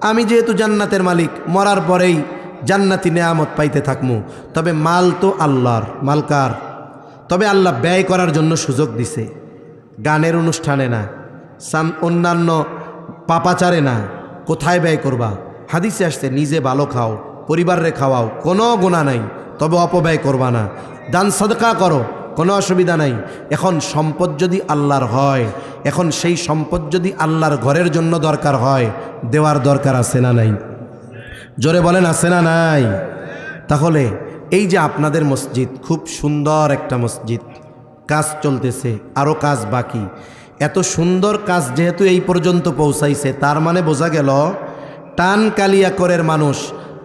আমি যেহেতু জান্নাতের মালিক, মরার পরেই জান্নাতি নেয়ামত পাইতে থাকমু। তবে মাল তো আল্লাহর, মাল কার? তবে আল্লাহ ব্যয় করার জন্য সুযোগ দিছে, গানের অনুষ্ঠানে না, অন্যান্য পাপাচারে না। কোথায় ব্যয় করবা? হাদিসে আসছে নিজে ভালো খাও, পরিবারে খাওয়াও, কোনো গুনাহ নাই, তবে অপব্যয় করবা না। দান সাদকা করো, কোনো অসুবিধা নাই। এখন সম্পদ যদি আল্লাহর হয়, এখন সেই সম্পদ যদি আল্লাহর ঘরের জন্য দরকার হয়, দেওয়ার দরকার আছে না নাই? জোরে বলেন আছে না নাই? তাহলে এই যে আপনাদের মসজিদ, খুব সুন্দর একটা মসজিদ, কাজ চলতেছে, আরও কাজ বাকি। এত সুন্দর কাজ যেহেতু এই পর্যন্ত পৌঁছাইছে, তার মানে বোঝা গেল টান কালিয়াকরের মানুষ